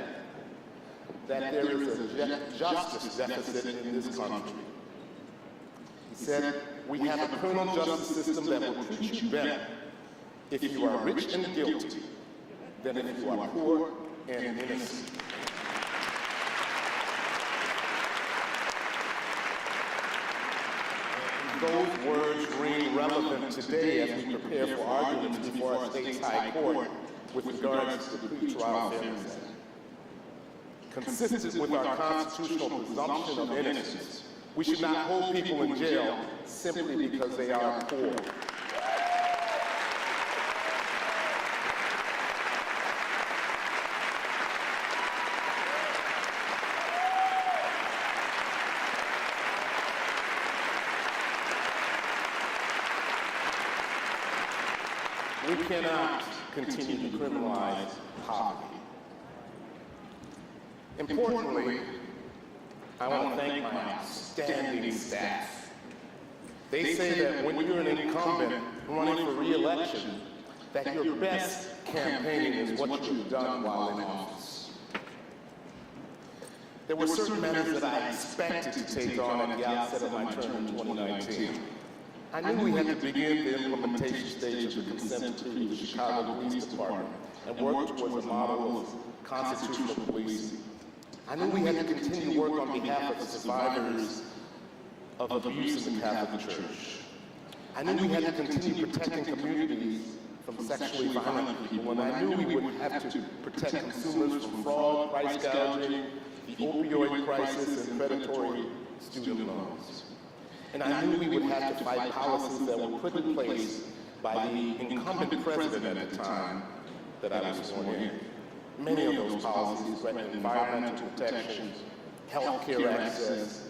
that there is a justice deficit in this country. He said, we have a criminal justice system that will treat you better if you are rich and guilty than if you are poor and innocent. Those words ring relevant today as we prepare for arguments before our state's high court with regards to the Pretrial Fairness Act. Consistent with our constitutional presumption of innocence, we should not hold people in jail simply because they are poor. We cannot continue to criminalize poverty. Importantly, I want to thank my outstanding staff. They say that when you're an incumbent running for re-election, that your best campaigning is what you've done while in office. There were certain matters that I expected to take on at the outset of my term in 2019. I knew we had to begin the implementation stage of the consent decree with the Chicago Police Department and work towards a model of constitutional policing. I knew we had to continue work on behalf of the survivors of abuse in the Catholic Church. I knew we had to continue protecting communities from sexually violent people, and I knew we would have to protect consumers from fraud, price gouging, the opioid crisis, and predatory student loans. And I knew we would have to fight policies that were put in place by the incumbent president at the time that I was sworn in. Many of those policies threatened environmental protections, health care access,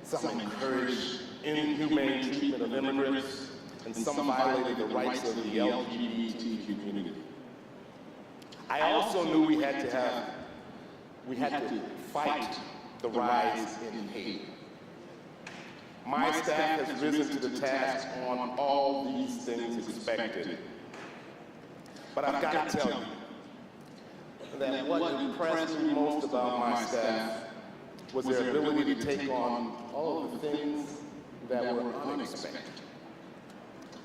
some encouraged inhumane treatment of immigrants, and some violated the rights of the LGBT community. I also knew we had to fight the rise in hate. My staff has risen to the task on all these things expected. But I've got to tell you that what impressed me most about my staff was their ability to take on all of the things that were unexpected.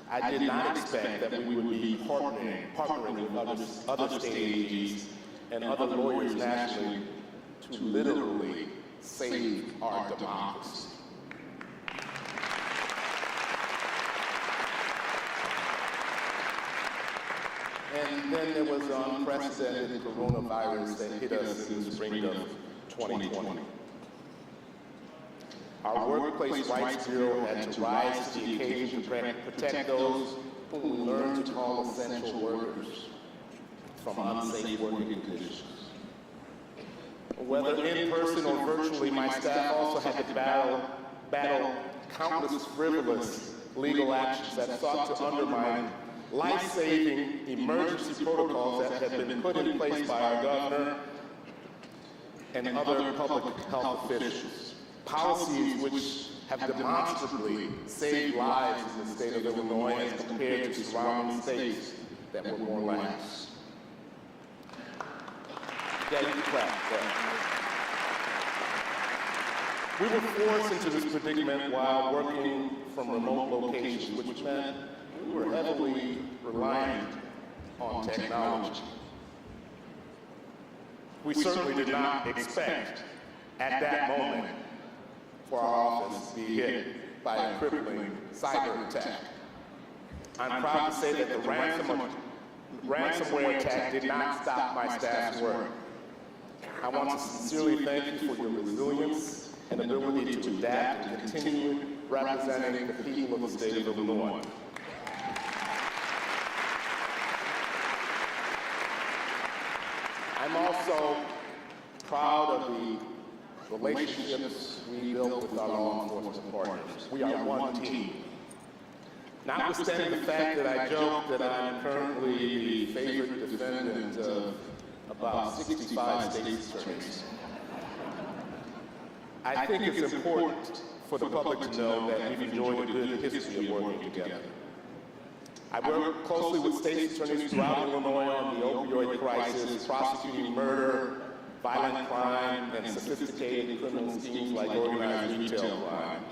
I did not expect that we would be partnering with other state agencies and other lawyers nationally to literally save our democracy. And then there was the unprecedented coronavirus that hit us in the spring of 2020. Our Workplace Rights Bureau had to rise to the occasion to protect those whom we learned to call essential workers from unsafe working conditions. Whether in person or virtually, my staff also had to battle countless frivolous legal actions that sought to undermine life-saving emergency protocols that had been put in place by our governor and other public health officials. Policies which have demonstrably saved lives in the state of Illinois as compared to surrounding states that were more lax. Yeah, you can clap. We were forced into this predicament while working from remote locations, which meant we were heavily reliant on technology. We certainly did not expect at that moment for our office to be hit by a crippling cyber attack. I'm proud to say that the ransomware attack did not stop my staff's work. I want to sincerely thank you for your resilience and ability to adapt and continue representing the people of the state of Illinois. I'm also proud of the relationships we built with our law enforcement partners. We are one team. Notwithstanding the fact that I joke that I'm currently the favorite defendant of about 65 state attorneys, I think it's important for the public to know that we've enjoyed a good history of working together. I work closely with state attorneys throughout Illinois on the opioid crisis, prosecuting murder, violent crime, and sophisticated criminal schemes like organized retail crime.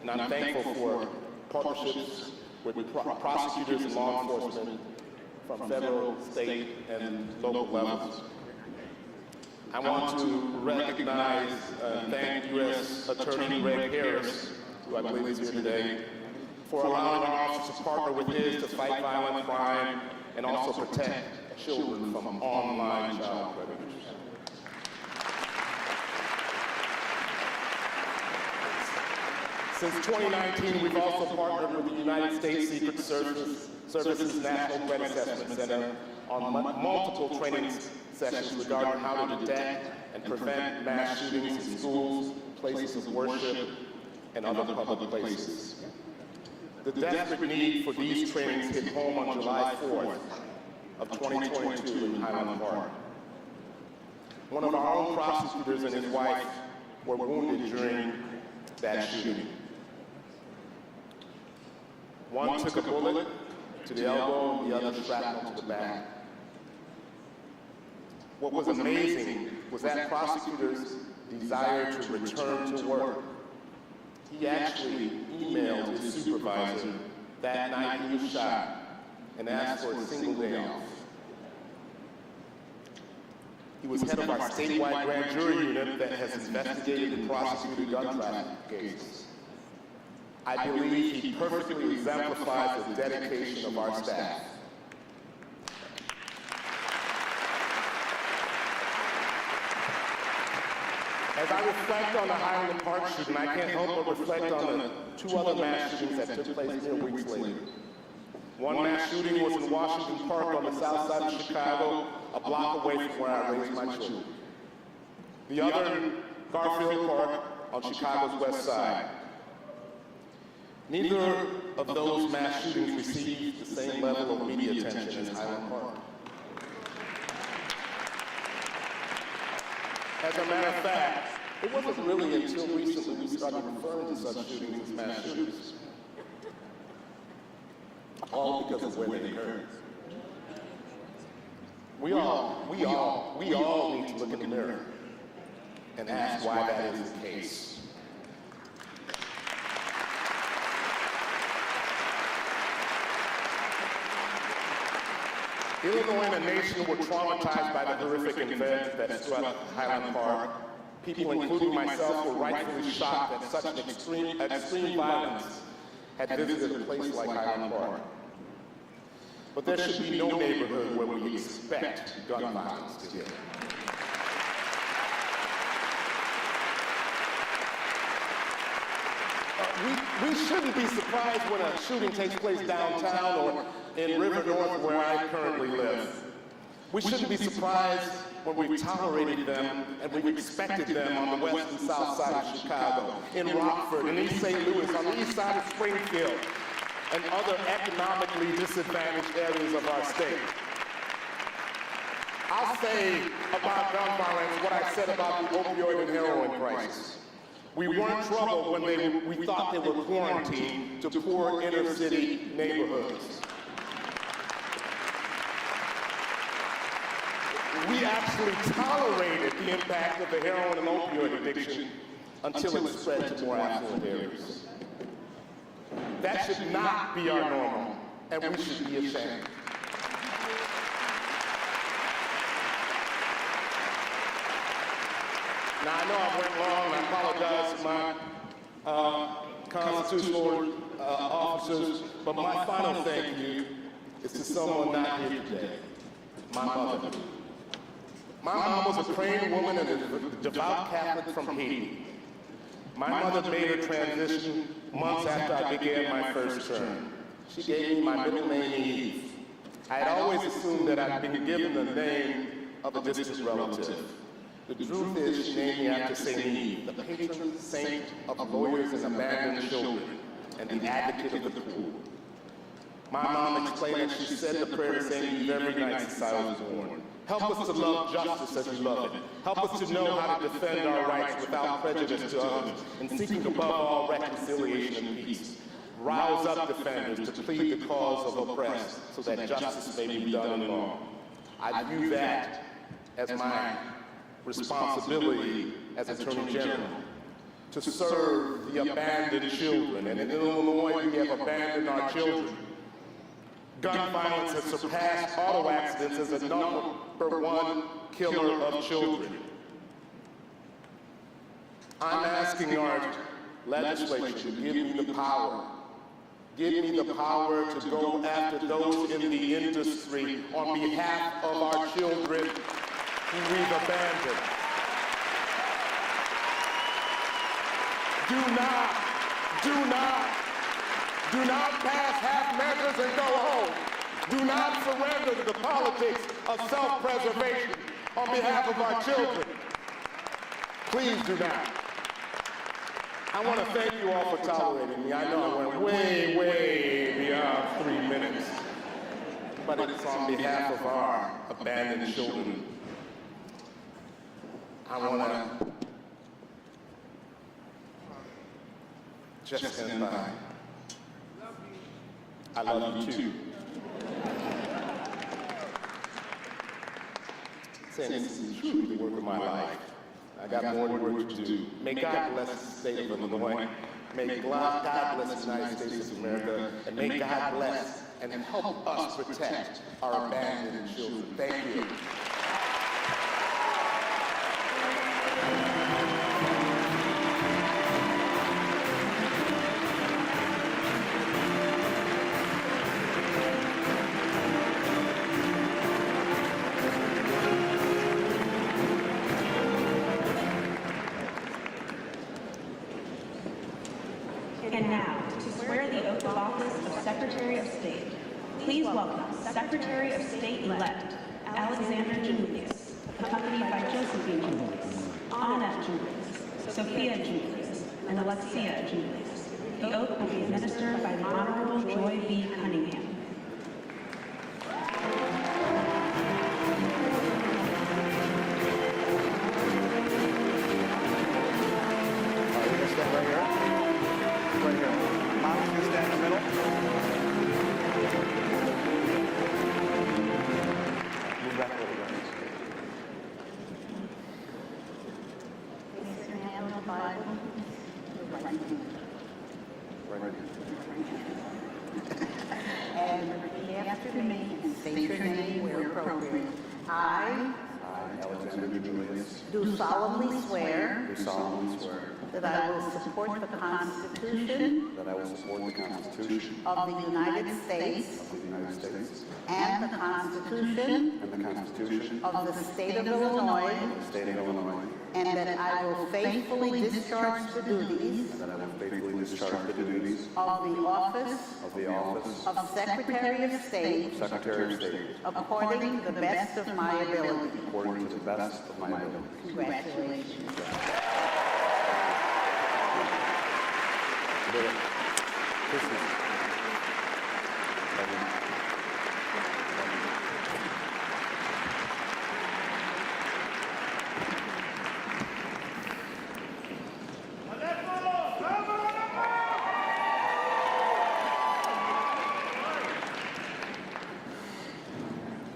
And I'm thankful for partnerships with prosecutors and law enforcement from federal, state, and local levels. I want to recognize and thank U.S. Attorney Greg Harris, who I believe is here today, for allowing our office to partner with his to fight violent crime and also protect children from online child predators. Since 2019, we've also partnered with the United States Secret Service's National Threat Assessment Center on multiple training sessions regarding how to detect and prevent mass shootings in schools, places of worship, and other public places. The desperate need for these trainings hit home on July 4th of 2022 in Highland Park. One of our own prosecutors and his wife were wounded during that shooting. One took a bullet to the elbow and the other shrapnel to the back. What was amazing was that prosecutor's desire to return to work. He actually emailed his supervisor that night he was shot and asked for a single day off. He was head of our statewide grand jury unit that has investigated and prosecuted gun trafficking cases. I believe he perfectly exemplifies the dedication of our staff. As I reflect on the Highland Park shooting, I can't help but reflect on the two other mass shootings that took place mere weeks later. One mass shooting was in Washington Park on the south side of Chicago, a block away from where I raised my children. The other in Garfield Park on Chicago's west side. Neither of those mass shootings received the same level of media attention as Highland Park. As a matter of fact, it wasn't really until recently we started referring to such shootings as mass shootings. All because of where they occurred. We all need to look in the mirror and ask why that is the case. Illinois and the nation were traumatized by the horrific event that struck Highland Park. People, including myself, were rightfully shocked that such an extreme violence had visited a place like Highland Park. But there should be no neighborhood where we expect gun violence to hit. We shouldn't be surprised when a shooting takes place downtown or in River North, where I currently live. We shouldn't be surprised when we've tolerated them and we've expected them on the west and south side of Chicago, in Rockford, in East St. Louis, on the east side of Springfield, and other economically disadvantaged areas of our state. I'll say about gun violence what I said about the opioid and heroin crisis. We weren't troubled when we thought they were quarantined to poor inner city neighborhoods. We actually tolerated the impact of the heroin and opioid addiction until it spread to more affluent areas. That should not be our normal, and we should be ashamed. Now, I know I went long, and I apologize to my constitutional officers, but my final thank you is to someone not here today, my mother. My mom was a praying woman and a devout Catholic from Haiti. My mother made her transition months after I began my first term. She gave me my middle name, Eve. I had always assumed that I'd been given the name of a distant relative. The truth is, she named me after St. Eve, the patron saint of lawyers and abandoned children, and the advocate of the poor. My mom explained that she said the prayer to St. Eve every night since I was born. Help us to love justice as we love it. Help us to know how to defend our rights without prejudice to others, and seeking above all reconciliation and peace. Rouse up defenders to plead the cause of oppressed so that justice may be done in law. I view that as my responsibility as Attorney General, to serve the abandoned children. And in Illinois, we have abandoned our children. Gun violence has surpassed auto accidents as the #1 killer of children. I'm asking our legislature to give me the power. Give me the power to go after those in the industry on behalf of our children who we've abandoned. Do not pass half measures and go home. Do not surrender to the politics of self-preservation on behalf of our children. Please do not. I want to thank you all for tolerating me. I know I went way, way beyond 3 minutes, but it's on behalf of our abandoned children. I want to just stand by. I love you too. Saying this is truly the work of my life. I got more work to do. May God bless the state of Illinois. May God bless the United States of America. And may God bless and help us protect our abandoned children. Thank you. And now, to swear the oath of office of Secretary of State, please welcome Secretary of State-elect Alexander Julius, accompanied by Josephine Julius, Anna Julius, Sophia Julius, and Alexia Julius. The oath will be administered by the Honorable Joy B. Cunningham. Stand right here. Right here. Mom, can you stand in the middle? Move back a little bit. Place your hand on the Bible. Your right hand. Right And repeat after me and state your name where appropriate. I I, Alexander Julius, do solemnly swear do solemnly swear that I will support the Constitution that I will support the Constitution of the United States of the United States and the Constitution and the Constitution of the State of Illinois, of the State of Illinois, and that I will faithfully discharge the duties and that I will faithfully discharge the duties of the office of the office of Secretary of State of Secretary of State according to the best of my ability. according to the best of my ability. Congratulations. This is-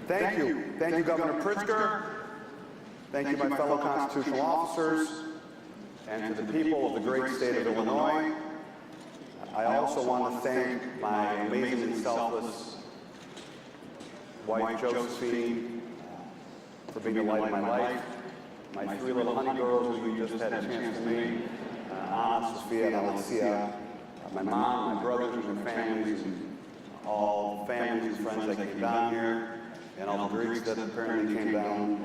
Thank you. Thank you, Governor Pritzker. Thank you, my fellow constitutional officers, and to the people of the great state of Illinois. I also want to thank my amazingly selfless wife, Josephine, for being the light of my life. My three little honey girls who you just had a chance to meet, Anna, Sophia, and Alexia. My mom, my brothers, and their families, and all families and friends that came down here, and all the Greeks that apparently came down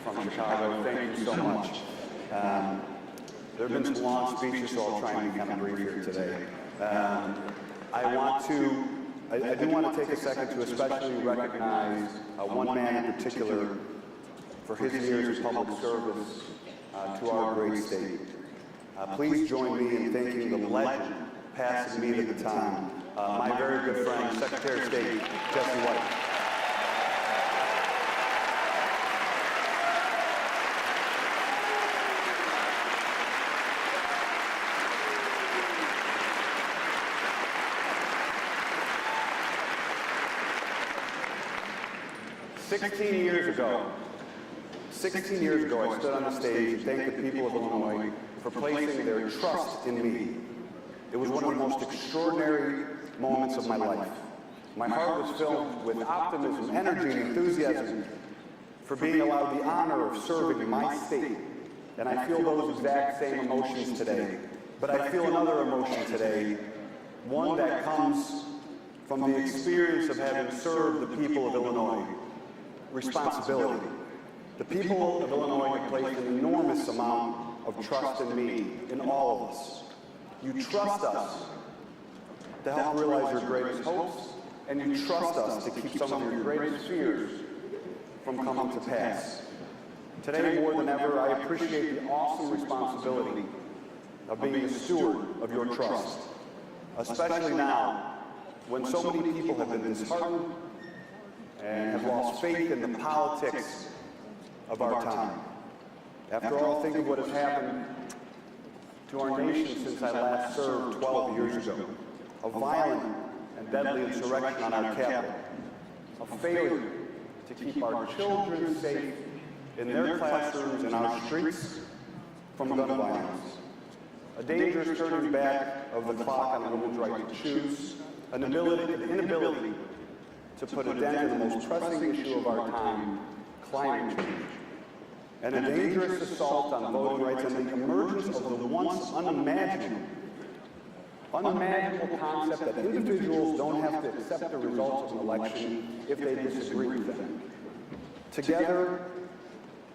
from Chicago. Thank you so much. There have been some long speeches, so I'll try and be kind of brief here today. I do want to take a second to especially recognize one man in particular for his years of public service to our great state. Please join me in thanking the legend passing me the baton, my very good friend, Secretary of State Jesse White. Sixteen years ago, I stood on the stage and thanked the people of Illinois for placing their trust in me. It was one of the most extraordinary moments of my life. My heart was filled with optimism, energy, and enthusiasm for being allowed the honor of serving my state. And I feel those exact same emotions today. But I feel another emotion today, one that comes from the experience of having served the people of Illinois. Responsibility. The people of Illinois have placed an enormous amount of trust in me, in all of us. You trust us to help realize your greatest hopes, and you trust us to keep some of your greatest fears from coming to pass. Today, more than ever, I appreciate the awesome responsibility of being a steward of your trust, especially now when so many people have been disheartened and have lost faith in the politics of our time. After all, think of what has happened to our nation since I last served 12 years ago. A violent and deadly insurrection on our capital. A failure to keep our children safe in their classrooms and our streets from gun violence. A dangerous turning back of the clock on a woman's right to choose. An inability to put a dent in the most pressing issue of our time, climate change. And a dangerous assault on voting rights and the emergence of the once unimaginable concept that individuals don't have to accept the results of an election if they disagree with them. Together,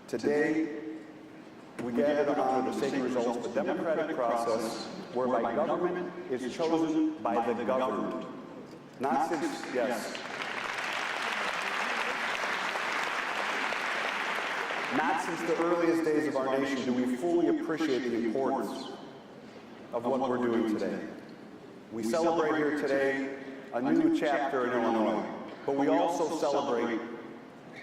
today, We gather to honor the sacred results of the democratic process whereby government is chosen by the governed. Not since, yes. Not since the earliest days of our nation do we fully appreciate the importance of what we're doing today. We celebrate here today a new chapter in Illinois, but we also celebrate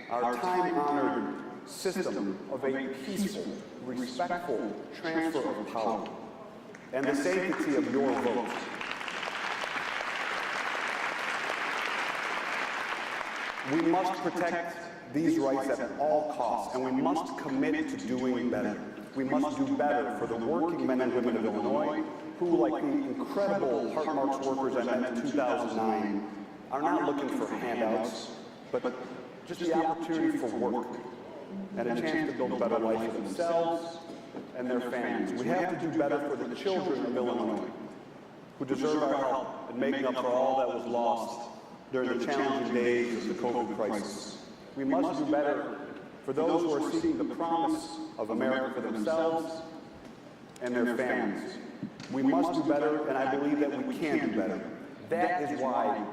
our time-honored system of a peaceful, respectful transfer of power and the sanctity of your vote. We must protect these rights at all costs, and we must commit to doing better. We must do better for the working men and women of Illinois who, like the incredible Heart March workers I met in 2009, are not looking for handouts, but just the opportunity for work and a chance to build a better life for themselves and their families. We have to do better for the children of Illinois who deserve our help in making up for all that was lost during the challenging days of the COVID crisis. We must do better for those who are seeking the promise of America for themselves and their families. We must do better, and I believe that we can do better. That is why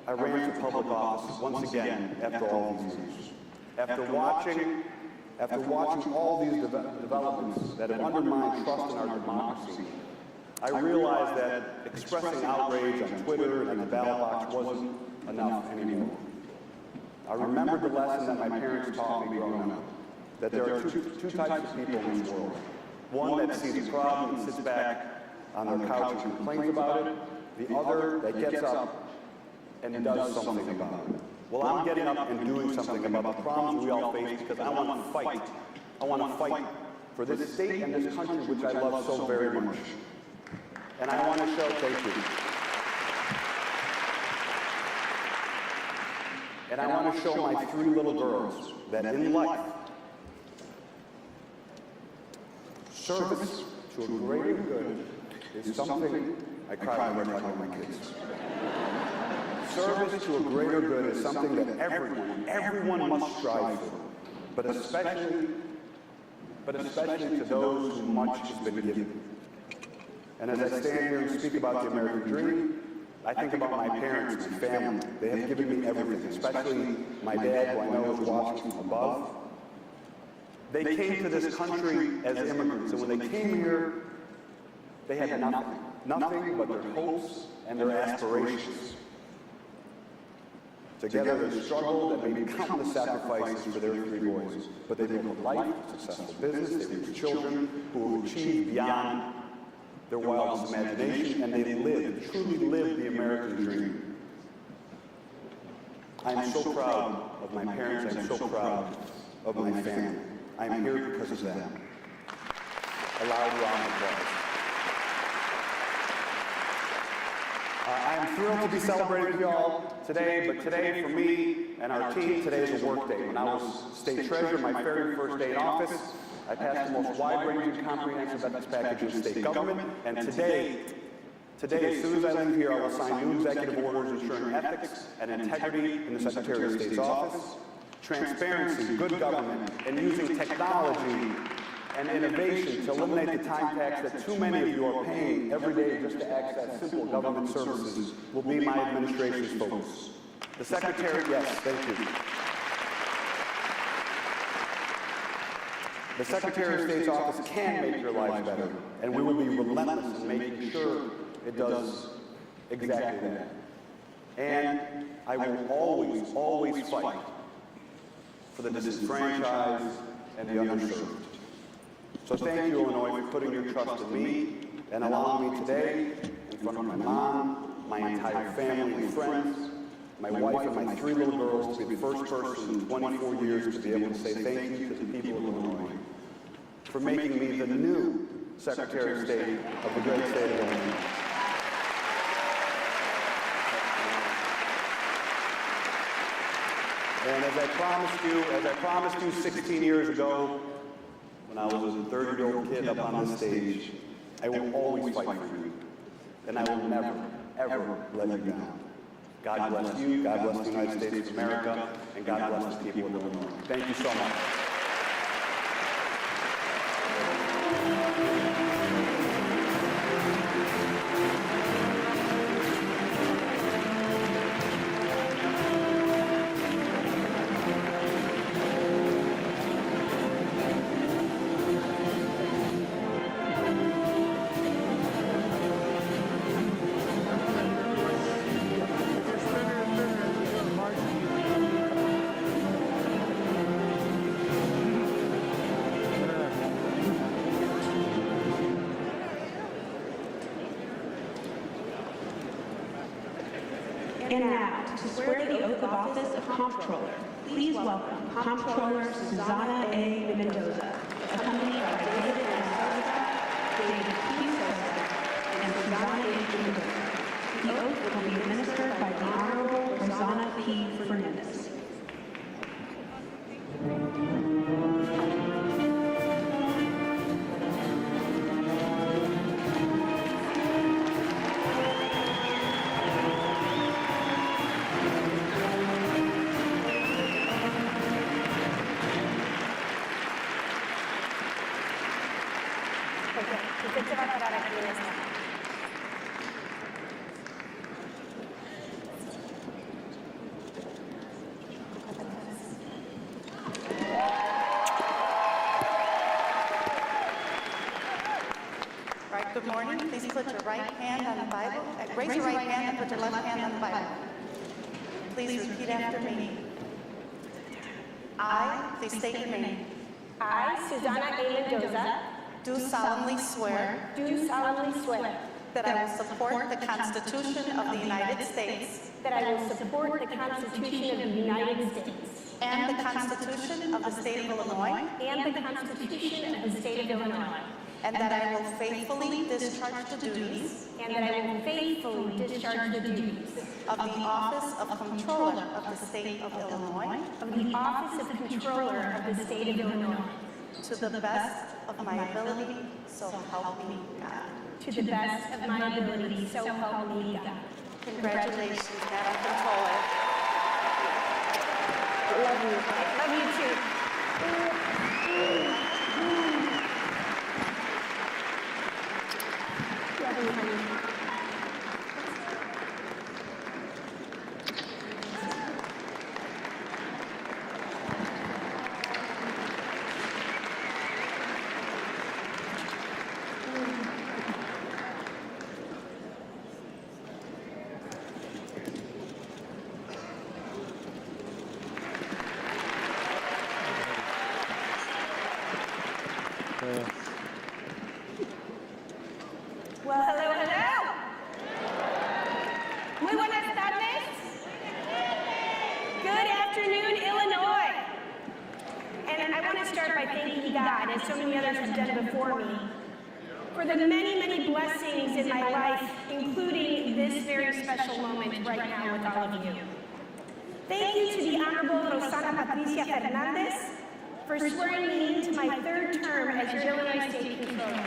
I ran for public office once again after all these years. After watching all these developments that have undermined trust in our democracy, I realized that expressing outrage on Twitter and on the ballot box wasn't enough anymore. I remembered the lesson that my parents taught me growing up, that there are two types of people in this world. One that sees a problem and sits back on their couch and complains about it. The other that gets up and does something about it. Well, I'm getting up and doing something about the problems we all face because I want to fight. I want to fight for this state and this country which I love so very much. And I want to show, thank you. And I want to show my three little girls that in life, service to a greater good is something, I cry when I talk about my kids. Service to a greater good is something that everyone must strive for, but especially to those who much has been given. And as I stand here and speak about the American dream, I think about my parents, my family. They have given me everything, especially my dad, who I know is watching from above. They came to this country as immigrants, and when they came here, they had nothing but their hopes and their aspirations. Together they struggled and made countless sacrifices for their three boys, but they built a life, successful business, they raised children who have achieved beyond their wildest imagination, and they truly lived the American dream. I am so proud of my parents, I am so proud of my family. I am here because of them. A loud round of applause. I am thrilled to be celebrating with you all today, but today for me and our team, today is a work day. When I was state treasurer, my very first day in office, I passed the most wide-ranging comprehensive ethics package in state government, and today, as soon as I leave here, I will sign new executive orders ensuring ethics and integrity in the Secretary of State's office, transparency, good government, and using technology and innovation to eliminate the time tax that too many of you are paying every day just to access simple government services will be my administration's focus. The Secretary, yes, thank you. The Secretary of State's office can make your lives better, and we will be relentless in making sure it does exactly that. And I will always fight for the disenfranchised and the underserved. So thank you, Illinois, for putting your trust in me and allowing me today, in front of my mom, my entire family and friends, my wife and my three little girls, to be the first person in 24 years to be able to say thank you to the people of Illinois for making me the new Secretary of State of the great state of Illinois. And as I promised you 16 years ago, when I was a 30-year-old kid up on this stage, I will always fight for you. And I will never, ever let you down. God bless you, God bless the United States of America, and God bless the people of Illinois. Thank you so much. And now, to swear the oath of office of Comptroller, please welcome Comptroller Susana A. Mendoza, accompanied by David M. Sosa, David P. Sosa, and Susana A. Mendoza. The oath will be administered by the Honorable Rosanna P. Fernandez. Usted se va a parar aquí en esta. Right, good morning. Please put your right hand on the Bible. Raise your right hand and put your left hand on the Bible. Please repeat after me. I, please state your name. I, Susana A. Mendoza, Do solemnly swear do solemnly swear that I will support the Constitution of the United States that I will support the Constitution of the United States and the Constitution of the State of Illinois, and the Constitution of the State of Illinois, and that I will faithfully discharge the duties and that I will faithfully discharge the duties of the Office of Comptroller of the State of Illinois of the Office of Controller of the State of Illinois to the best of my ability, so help me God. to the best of my ability, so help me God. Congratulations, Madam Controller. Love you. Love you too. Love you, honey. Well, hello, hello. Muy buenas tardes. Good afternoon, Illinois. And I want to start by thanking God, as so many others have done before me, for the many, many blessings in my life, including this very special moment right now with all of you. Thank you to the Honorable Rosanna Patricia Fernandez for swearing me into my third term as your Illinois State Controller.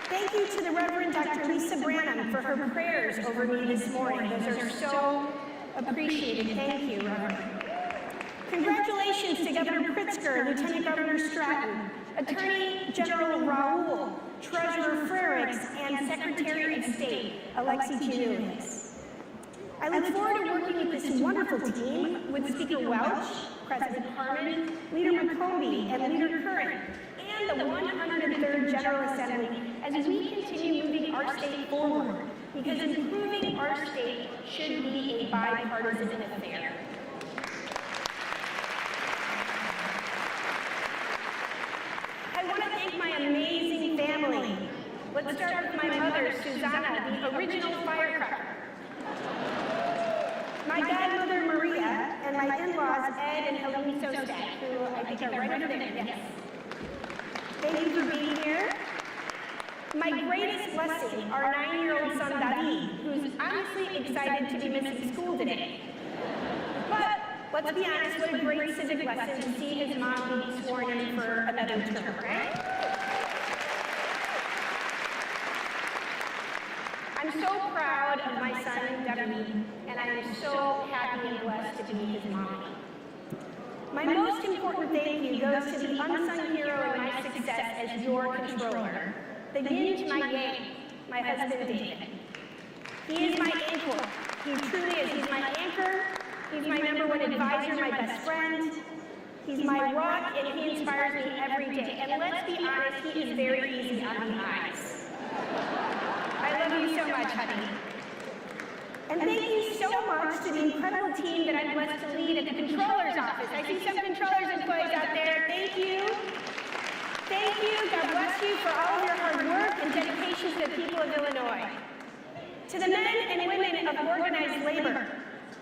Thank you to the Reverend Dr. Lisa Branham for her prayers over me this morning. Those are so appreciated. Thank you, Reverend. Congratulations to Governor Pritzker, Lieutenant Governor Stratton, Attorney General Raoul, Treasurer Frericks, and Secretary of State Alexi Giannoulis. I look forward to working with this wonderful team, with Speaker Welch, President Harmon, Leader McCombie, and Leader Curran, and the 103rd General Assembly as we continue moving our state forward, because improving our state should be a bipartisan affair. I want to thank my amazing family. Let's start with my mother, Susanna, the original firecracker. My godmother, Maria, and my in-laws, Ed and Helene Sostak, who I think are right over there, yes. Thank you for being here. My greatest blessing, our 9-year-old son, David, who's honestly excited to be missing school today. But let's be honest, what a great civic lesson to see his mom being sworn in for another term, right? I'm so proud of my son, David, and I am so happy and blessed to be his mom. My most important thank you goes to the unsung hero in my success as your controller, the yin to my yang, my husband, David. He is my anchor. He truly is. He's my anchor. He's my #1 advisor, my best friend. He's my rock, and he inspires me every day. And let's be honest, he is very easy on the eyes. I love you so much, honey. And thank you so much to the incredible team that I'm blessed to lead at the Controller's Office. I see some Controller's employees out there. Thank you. Thank you. God bless you for all of your hard work and dedication to the people of Illinois. To the men and women of organized labor,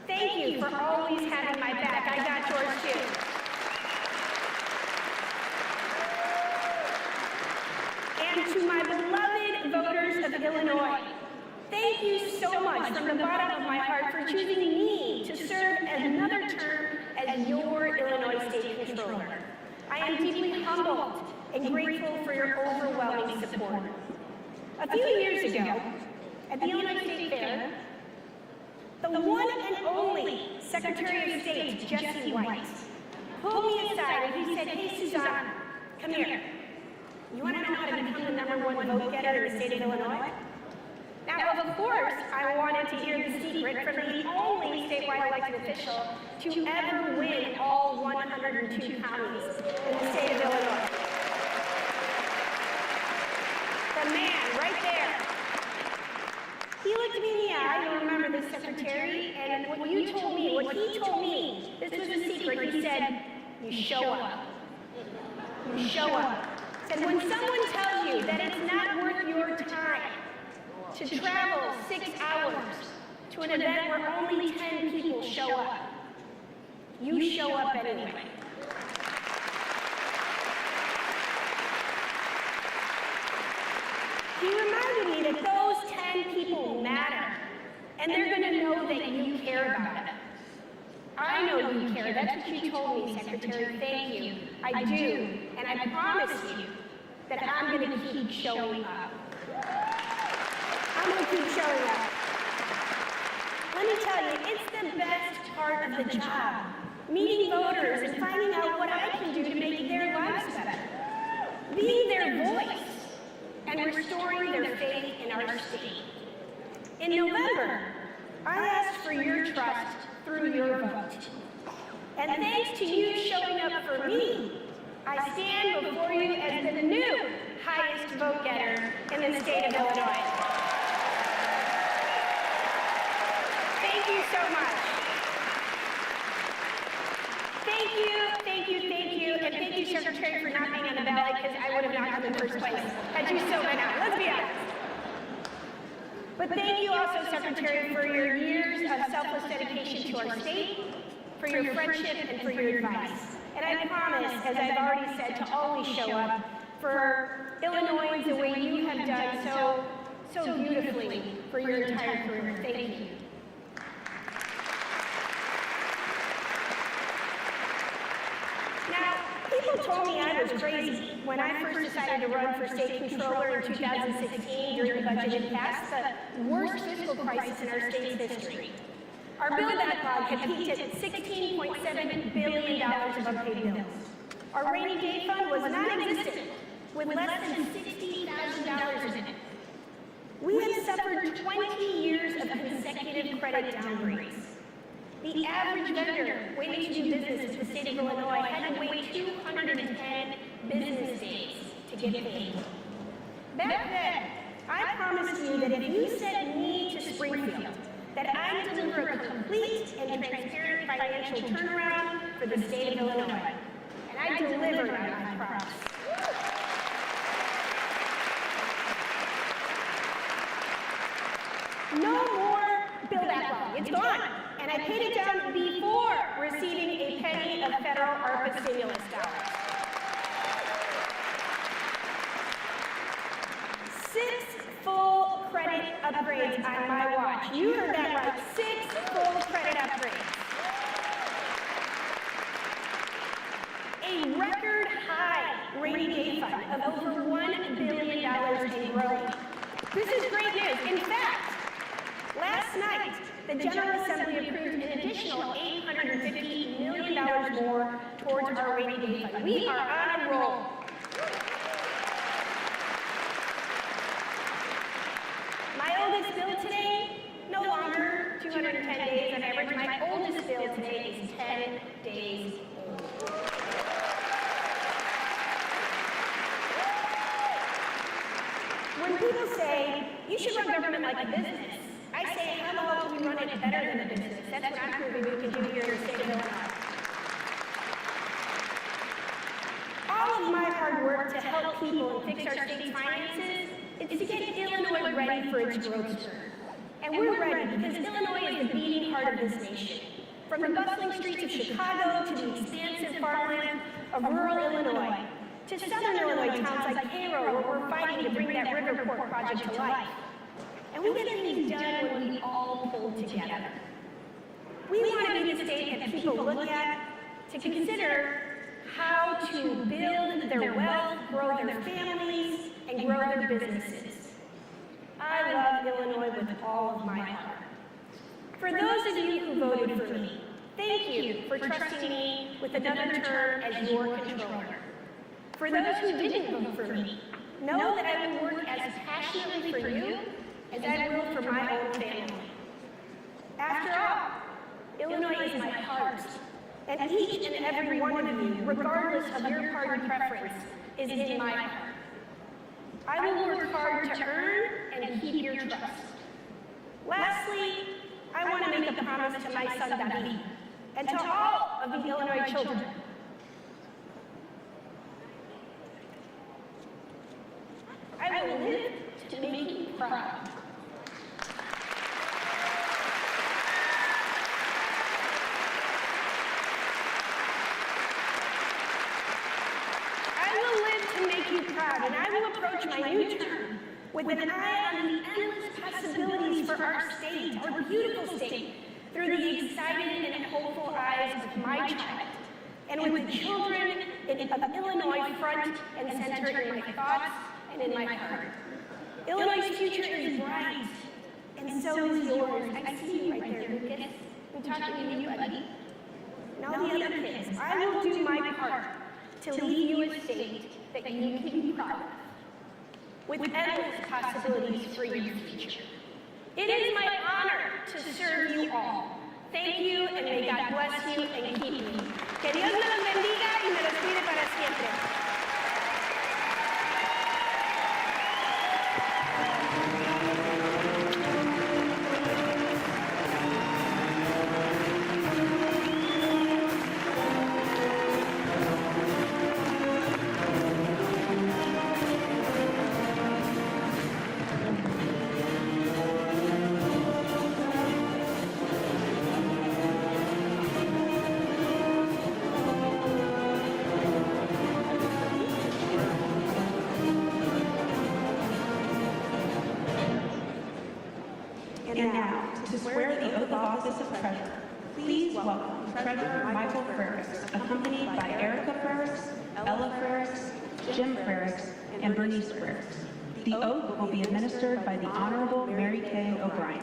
thank you for always having my back. I got yours too. And to my beloved voters of Illinois, thank you so much from the bottom of my heart for choosing me to serve another term as your Illinois State Controller. I am deeply humbled and grateful for your overwhelming support. A few years ago, at the Illinois State Fair, the one and only Secretary of State, Jesse White, pulled me aside and he said, "Hey, Suzanne, come here. You want to know how to become the #1 vote getter in the state of Illinois?" Now, of course, I wanted to hear the secret from the only statewide elected official to ever win all 102 counties in the state of Illinois. The man right there. He looked me in the eye, you'll remember this, Secretary, and what he told me, this was a secret, he said, "You show up. You show up." Said, when someone tells you that it's not worth your time to travel 6 hours to an event where only 10 people show up, you show up anyway. He reminded me that those 10 people matter, and they're going to know that you care about it. I know you care. That's what you told me, Secretary. Thank you. I do, and I promise you that I'm going to keep showing up. I'm going to keep showing up. Let me tell you, it's the best part of the job. Meeting voters and finding out what I can do to make their lives better. Being their voice and restoring their faith in our state. In November, I asked for your trust through your vote. And thanks to you showing up for me, I stand before you as the new highest vote getter in the state of Illinois. Thank you so much. Thank you, and thank you, Secretary, for not being on the ballot, because I would have not come in first place had you still been out. Let's be honest. But thank you also, Secretary, for your years of selfless dedication to our state, for your friendship, and for your advice. And I promise, as I've already said, to always show up for Illinois the way you have done so beautifully for your entire career. Thank you. Now, people told me I was crazy when I first decided to run for state controller in 2016 during the budget impasse, the worst fiscal crisis in our state's history. Our bill backlog had peaked at $16.7 billion of unpaid bills. Our rainy day fund was non-existent, with less than $60,000 in it. We had suffered 20 years of consecutive credit downgrades. The average vendor waiting to do business in the state of Illinois had to wait 210 business days to get paid. Back then, I promised you that if you sent me to Springfield, that I'd deliver a complete and transparent financial turnaround for the state of Illinois. And I delivered on my promise. No more bill backlog. It's gone. And I paid it down before receiving a penny of federal ARPA stimulus dollars. 6 full credit upgrades on my watch. You heard that right. 6 full credit upgrades. A record high rainy day fund of over $1 billion and growing. This is great news. In fact, last night, the General Assembly approved an additional $850 million more towards our rainy day fund. We are on a roll. My oldest bill today, no longer 210 days on average. My oldest bill today is 10 days old. When people say, you should run government like a business, I say, how about we run it better than a business? That's what I'm proving we can do here in the state of Illinois. All of my hard work to help people and fix our state's finances, it's to get Illinois ready for its growth spurt. And we're ready because Illinois is the beating heart of this nation. From the bustling streets of Chicago to the expansive farmland of rural Illinois, to southern Illinois towns like Cairo, where we're fighting to bring that Riverport project to life. And we get things done when we all pull together. We want to be the state that people look at to consider how to build their wealth, grow their families, and grow their businesses. I love Illinois with all of my heart. For those of you who voted for me, thank you for trusting me with another term as your controller. For those who didn't vote for me, know that I will work as passionately for you as I will for my own family. After all, Illinois is my heart, and each and every one of you, regardless of your party preference, is in my heart. I will work hard to earn and keep your trust. Lastly, I want to make a promise to my son David, and to all of the Illinois children. I will live to make you proud. And I will approach my new term with an eye on the endless possibilities for our state, our beautiful state, through the excited and hopeful eyes of my child, and with the children of Illinois front and center in my thoughts and in my heart. Illinois' future is bright, and so is yours. I see you right there, Lucas. I'm talking to you, buddy. And all the other kids, I will do my part to leave you a state that you can be proud of, with endless possibilities for your future. It is my honor to serve you all. Thank you, and may God bless you and keep you. Que Dios me los bendiga y me los cuide para siempre. And now, to swear the oath of office of Treasurer, please welcome Treasurer Michael Frericks, accompanied by Erica Frericks, Ella Frericks, Jim Frericks, and Bernice Frericks. The oath will be administered by the Honorable Mary Kay O'Brien.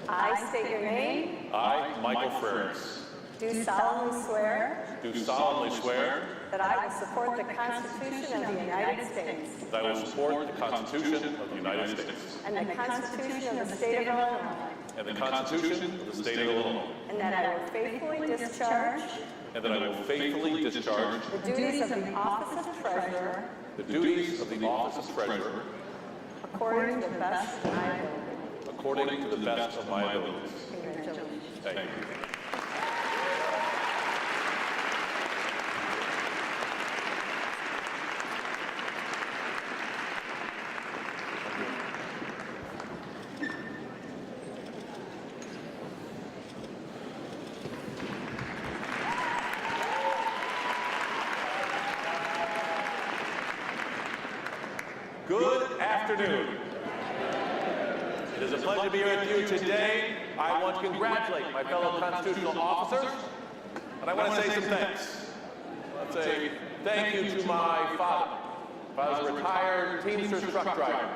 I state your name. I, Michael Frericks, Do solemnly swear. do solemnly swear That I will support the Constitution of the United States. that I will support the Constitution of the United States And the Constitution of the State of Illinois. and the Constitution of the State of Illinois, And that I will faithfully discharge and that I will faithfully discharge the duties of the office of Treasurer the duties of the office of Treasurer according to the best of my ability. according to the best of my abilities. Congratulations. Thank you. Good afternoon. It is a pleasure to be here with you today. I want to congratulate my fellow constitutional officers, and I want to say some thanks. Let's say thank you to my father. I was a retired Teamster truck driver.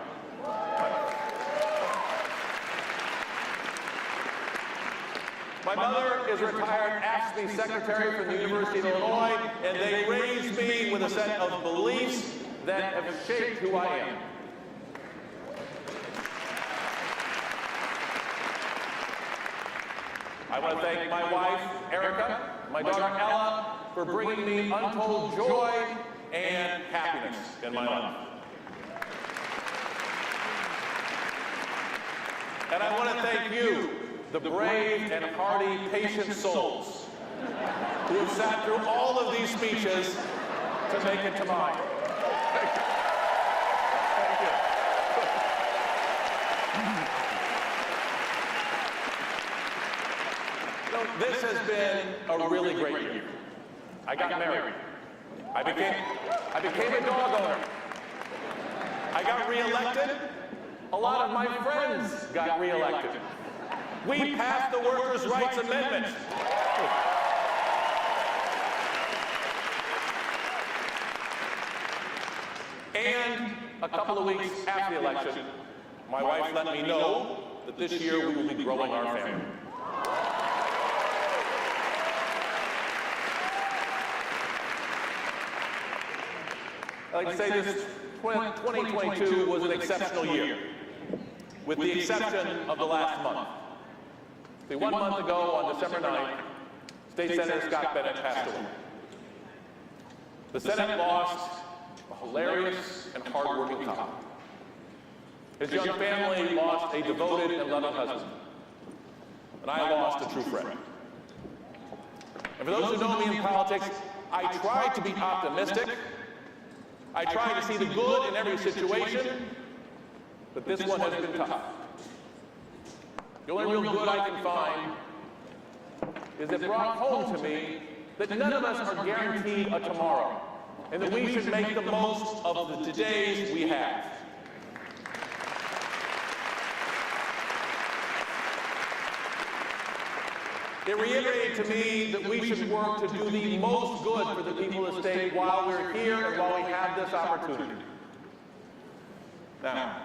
My mother is a retired AFSCME secretary from the University of Illinois, and they raised me with a set of beliefs that have shaped who I am. I want to thank my wife, Erica, my daughter, Ella, for bringing me untold joy and happiness in my life. And I want to thank you, the brave and hardy, patient souls who have sat through all of these speeches to make it to mine. Thank you. Thank you. You know, this has been a really great year. I got married. I became a dog owner. I got reelected. A lot of my friends got reelected. We passed the Workers' Rights Amendment. And a couple of weeks after the election, my wife let me know that this year we will be growing our family. I'd like to say this 2022 was an exceptional year, with the exception of the last month. See, 1 month ago, on December 9th, State Senator Scott Bennett passed away. The Senate lost a hilarious and hardworking cop. His young family lost a devoted and loving husband. And I lost a true friend. And for those who know me in politics, I try to be optimistic. I try to see the good in every situation, but this one has been tough. The only real good I can find is it brought home to me that none of us are guaranteed a tomorrow, and that we should make the most of the days we have. It reiterated to me that we should work to do the most good for the people of the state while we're here and while we have this opportunity. Now,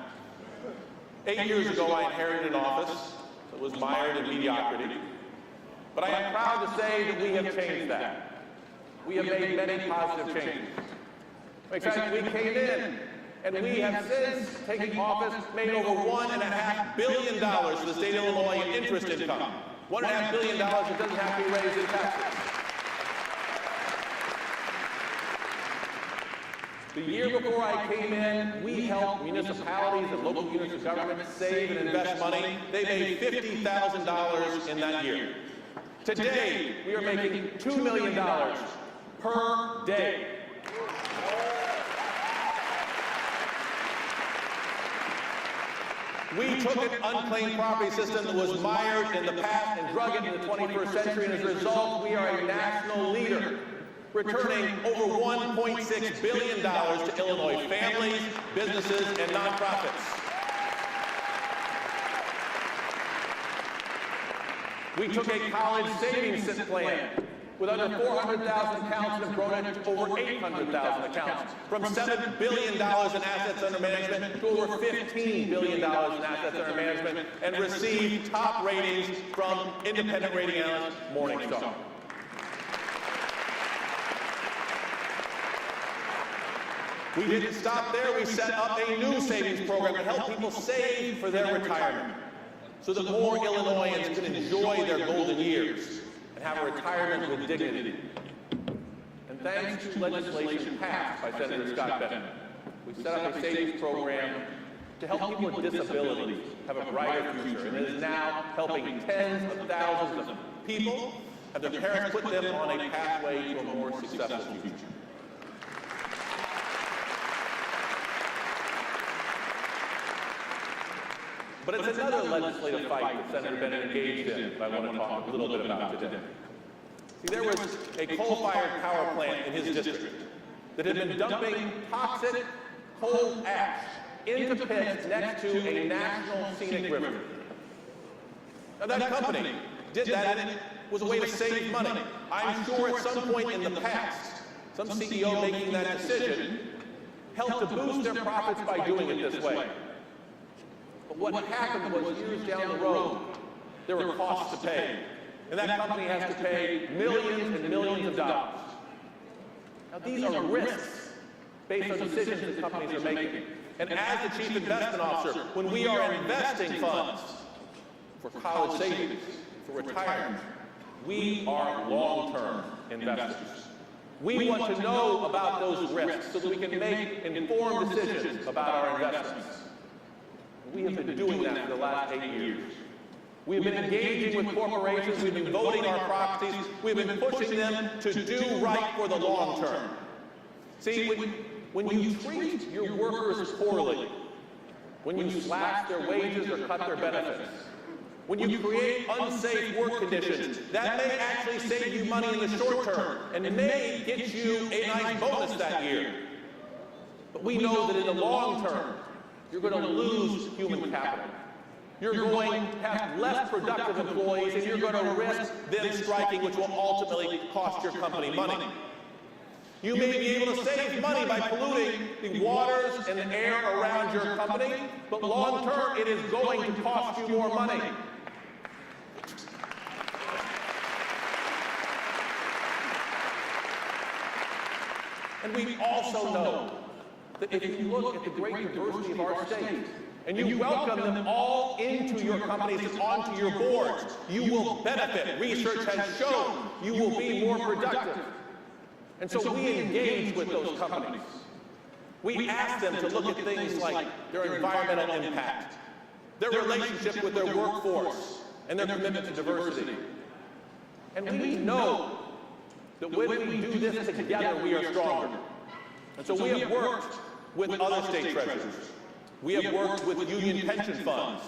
8 years ago, I inherited an office that was mired in mediocrity. But I am proud to say that we have changed that. We have made many positive changes. In fact, we came in and we have since taken office made over $1.5 billion for the state of Illinois in interest income. $1.5 billion that doesn't have to be raised in taxes. The year before I came in, we helped municipalities and local units of government save and invest money. They made $50,000 in that year. Today, we are making $2 million per day. We took an unclaimed property system that was mired in the past and drug it into the 21st century, and as a result, we are a national leader, returning over $1.6 billion to Illinois families, businesses, and nonprofits. We took a college savings plan with under 400,000 accounts and have grown it to over 800,000 accounts, from $7 billion in assets under management to over $15 billion in assets under management, and received top ratings from independent rating analyst Morningstar. We didn't stop there. We set up a new savings program to help people save for their retirement, so that more Illinoisans can enjoy their golden years and have a retirement with dignity. And thanks to legislation passed by Senator Scott Bennett, we set up a savings program to help people with disabilities have a brighter future, and it is now helping tens of thousands of people have their parents put them on a pathway to a more successful future. But it's another legislative fight that Senator Bennett engaged in that I want to talk a little bit about today. See, there was a coal-fired power plant in his district that had been dumping toxic coal ash into pits next to a national scenic river. Now, that company did that, and it was a way to save money. I'm sure at some point in the past, some CEO making that decision helped to boost their profits by doing it this way. But what happened was, years down the road, there were costs to pay. And that company has to pay millions and millions of dollars. Now, these are risks based on decisions that companies are making. And as the chief investment officer, when we are investing funds for college savings, for retirement. We are long-term investors. We want to know about those risks so that we can make informed decisions about our investments. We have been doing that for the last 8 years. We've been engaging with corporations, we've been voting our proxies, we've been pushing them to do right for the long term. See, when you treat your workers poorly, when you slash their wages or cut their benefits, when you create unsafe work conditions, that may actually save you money in the short term and may get you a nice bonus that year. But we know that in the long term, you're going to lose human capital. You're going to have less productive employees, and you're going to risk them striking, which will ultimately cost your company money. You may be able to save money by polluting the waters and the air around your company, but long term, it is going to cost you more money. And we also know that if you look at the great diversity of our state, and you welcome them all into your companies and onto your boards, you will benefit. Research has shown you will be more productive. And so we engage with those companies. We ask them to look at things like their environmental impact, their relationship with their workforce, and their commitment to diversity. And we know that when we do this together, we are stronger. And so we have worked with other state treasurers. We have worked with union pension funds.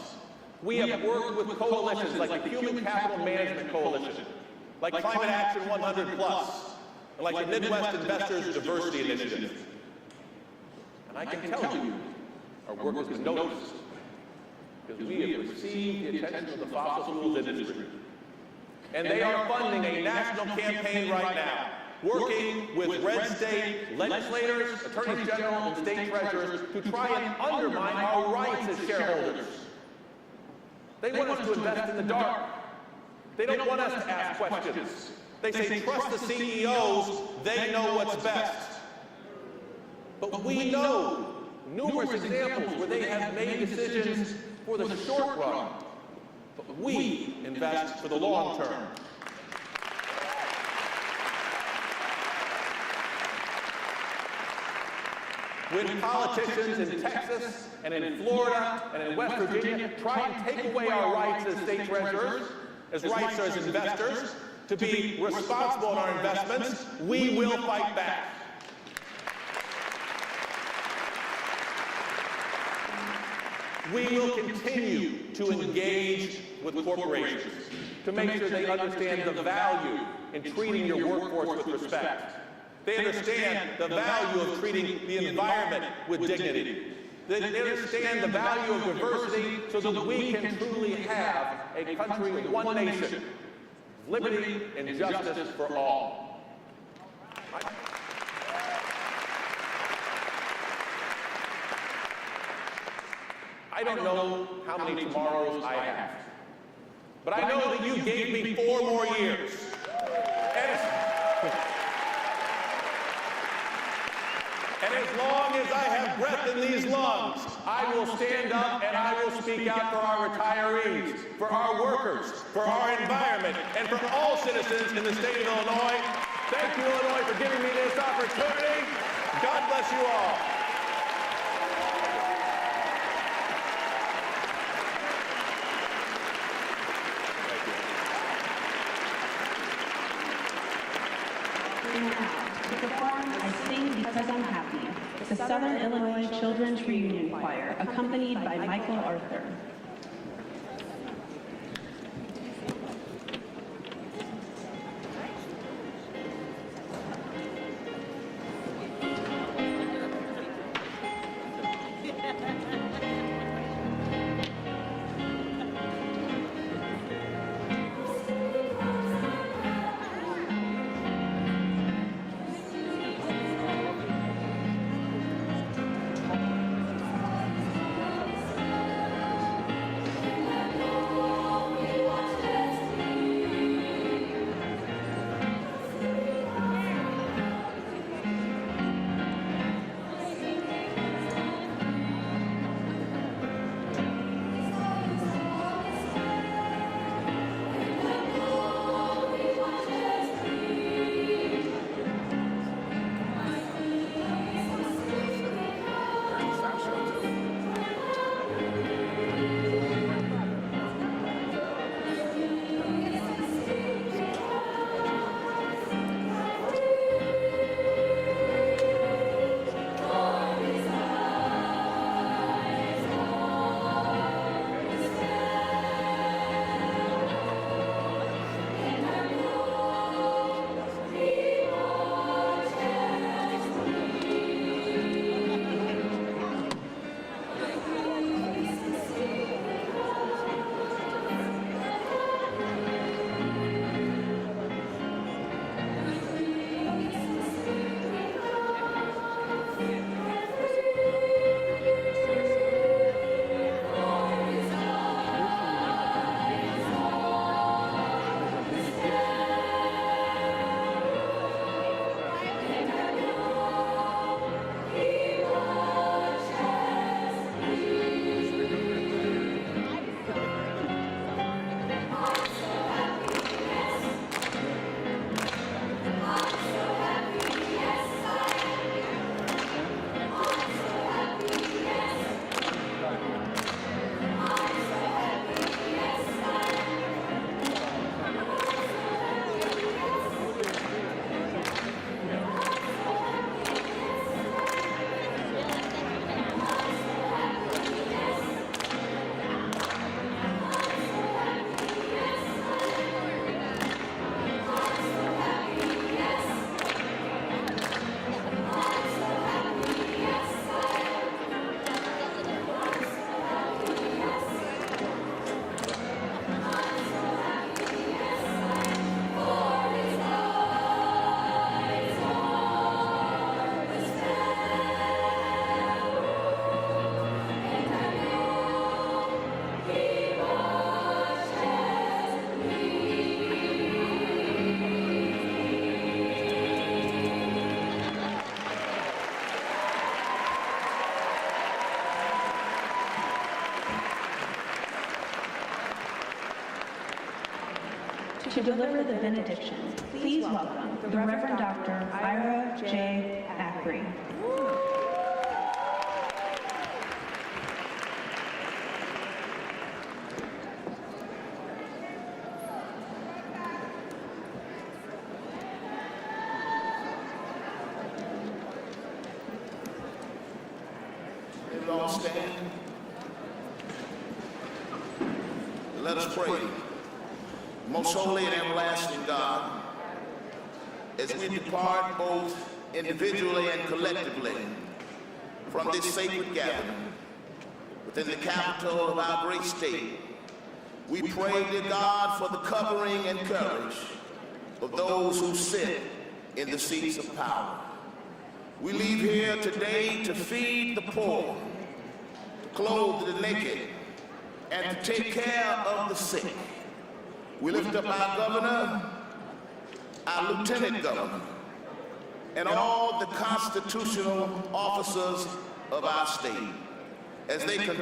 We have worked with coalitions like the Human Capital Management Coalition, like Climate Action 100+, and like the Midwest Investors Diversity Initiative. And I can tell you, our work has been noticed, because we have received the attention of the fossil fuels industry. And they are funding a national campaign right now, working with red state legislators, attorneys general, and state treasurers to try and undermine our rights as shareholders. They want us to invest in the dark. They don't want us to ask questions. They say, trust the CEOs, they know what's best. But we know numerous examples where they have made decisions for the short run, but we invest for the long term. When politicians in Texas and in Florida and in West Virginia try and take away our rights as state treasurers, as rights as investors, to be responsible in our investments, we will fight back. We will continue to engage with corporations to make sure they understand the value in treating your workforce with respect. They understand the value of treating the environment with dignity. They understand the value of diversity so that we can truly have a country with one nation, liberty and justice for all. I don't know how many tomorrows I have, but I know that you gave me 4 more years. And as long as I have breath in these lungs, I will stand up and I will speak out for our retirees, for our workers, for our environment, and for all citizens in the state of Illinois. Thank you, Illinois, for giving me this opportunity. God bless you all. To perform I Sing Because I'm Happy, the Southern Illinois Children's Reunion Choir, accompanied by Michael Arthur. To deliver the benediction, please welcome the Reverend Dr. Ira J. Ackery. All stand. Let us pray. Most holy and everlasting God, as we depart both individually and collectively from this sacred gathering within the capital of our great state, we pray, dear God, for the covering and courage of those who sit in the seats of power. We leave here today to feed the poor, clothe the naked, and to take care of the sick. We lift up our governor, our lieutenant governor, and all the constitutional officers of our state as they continue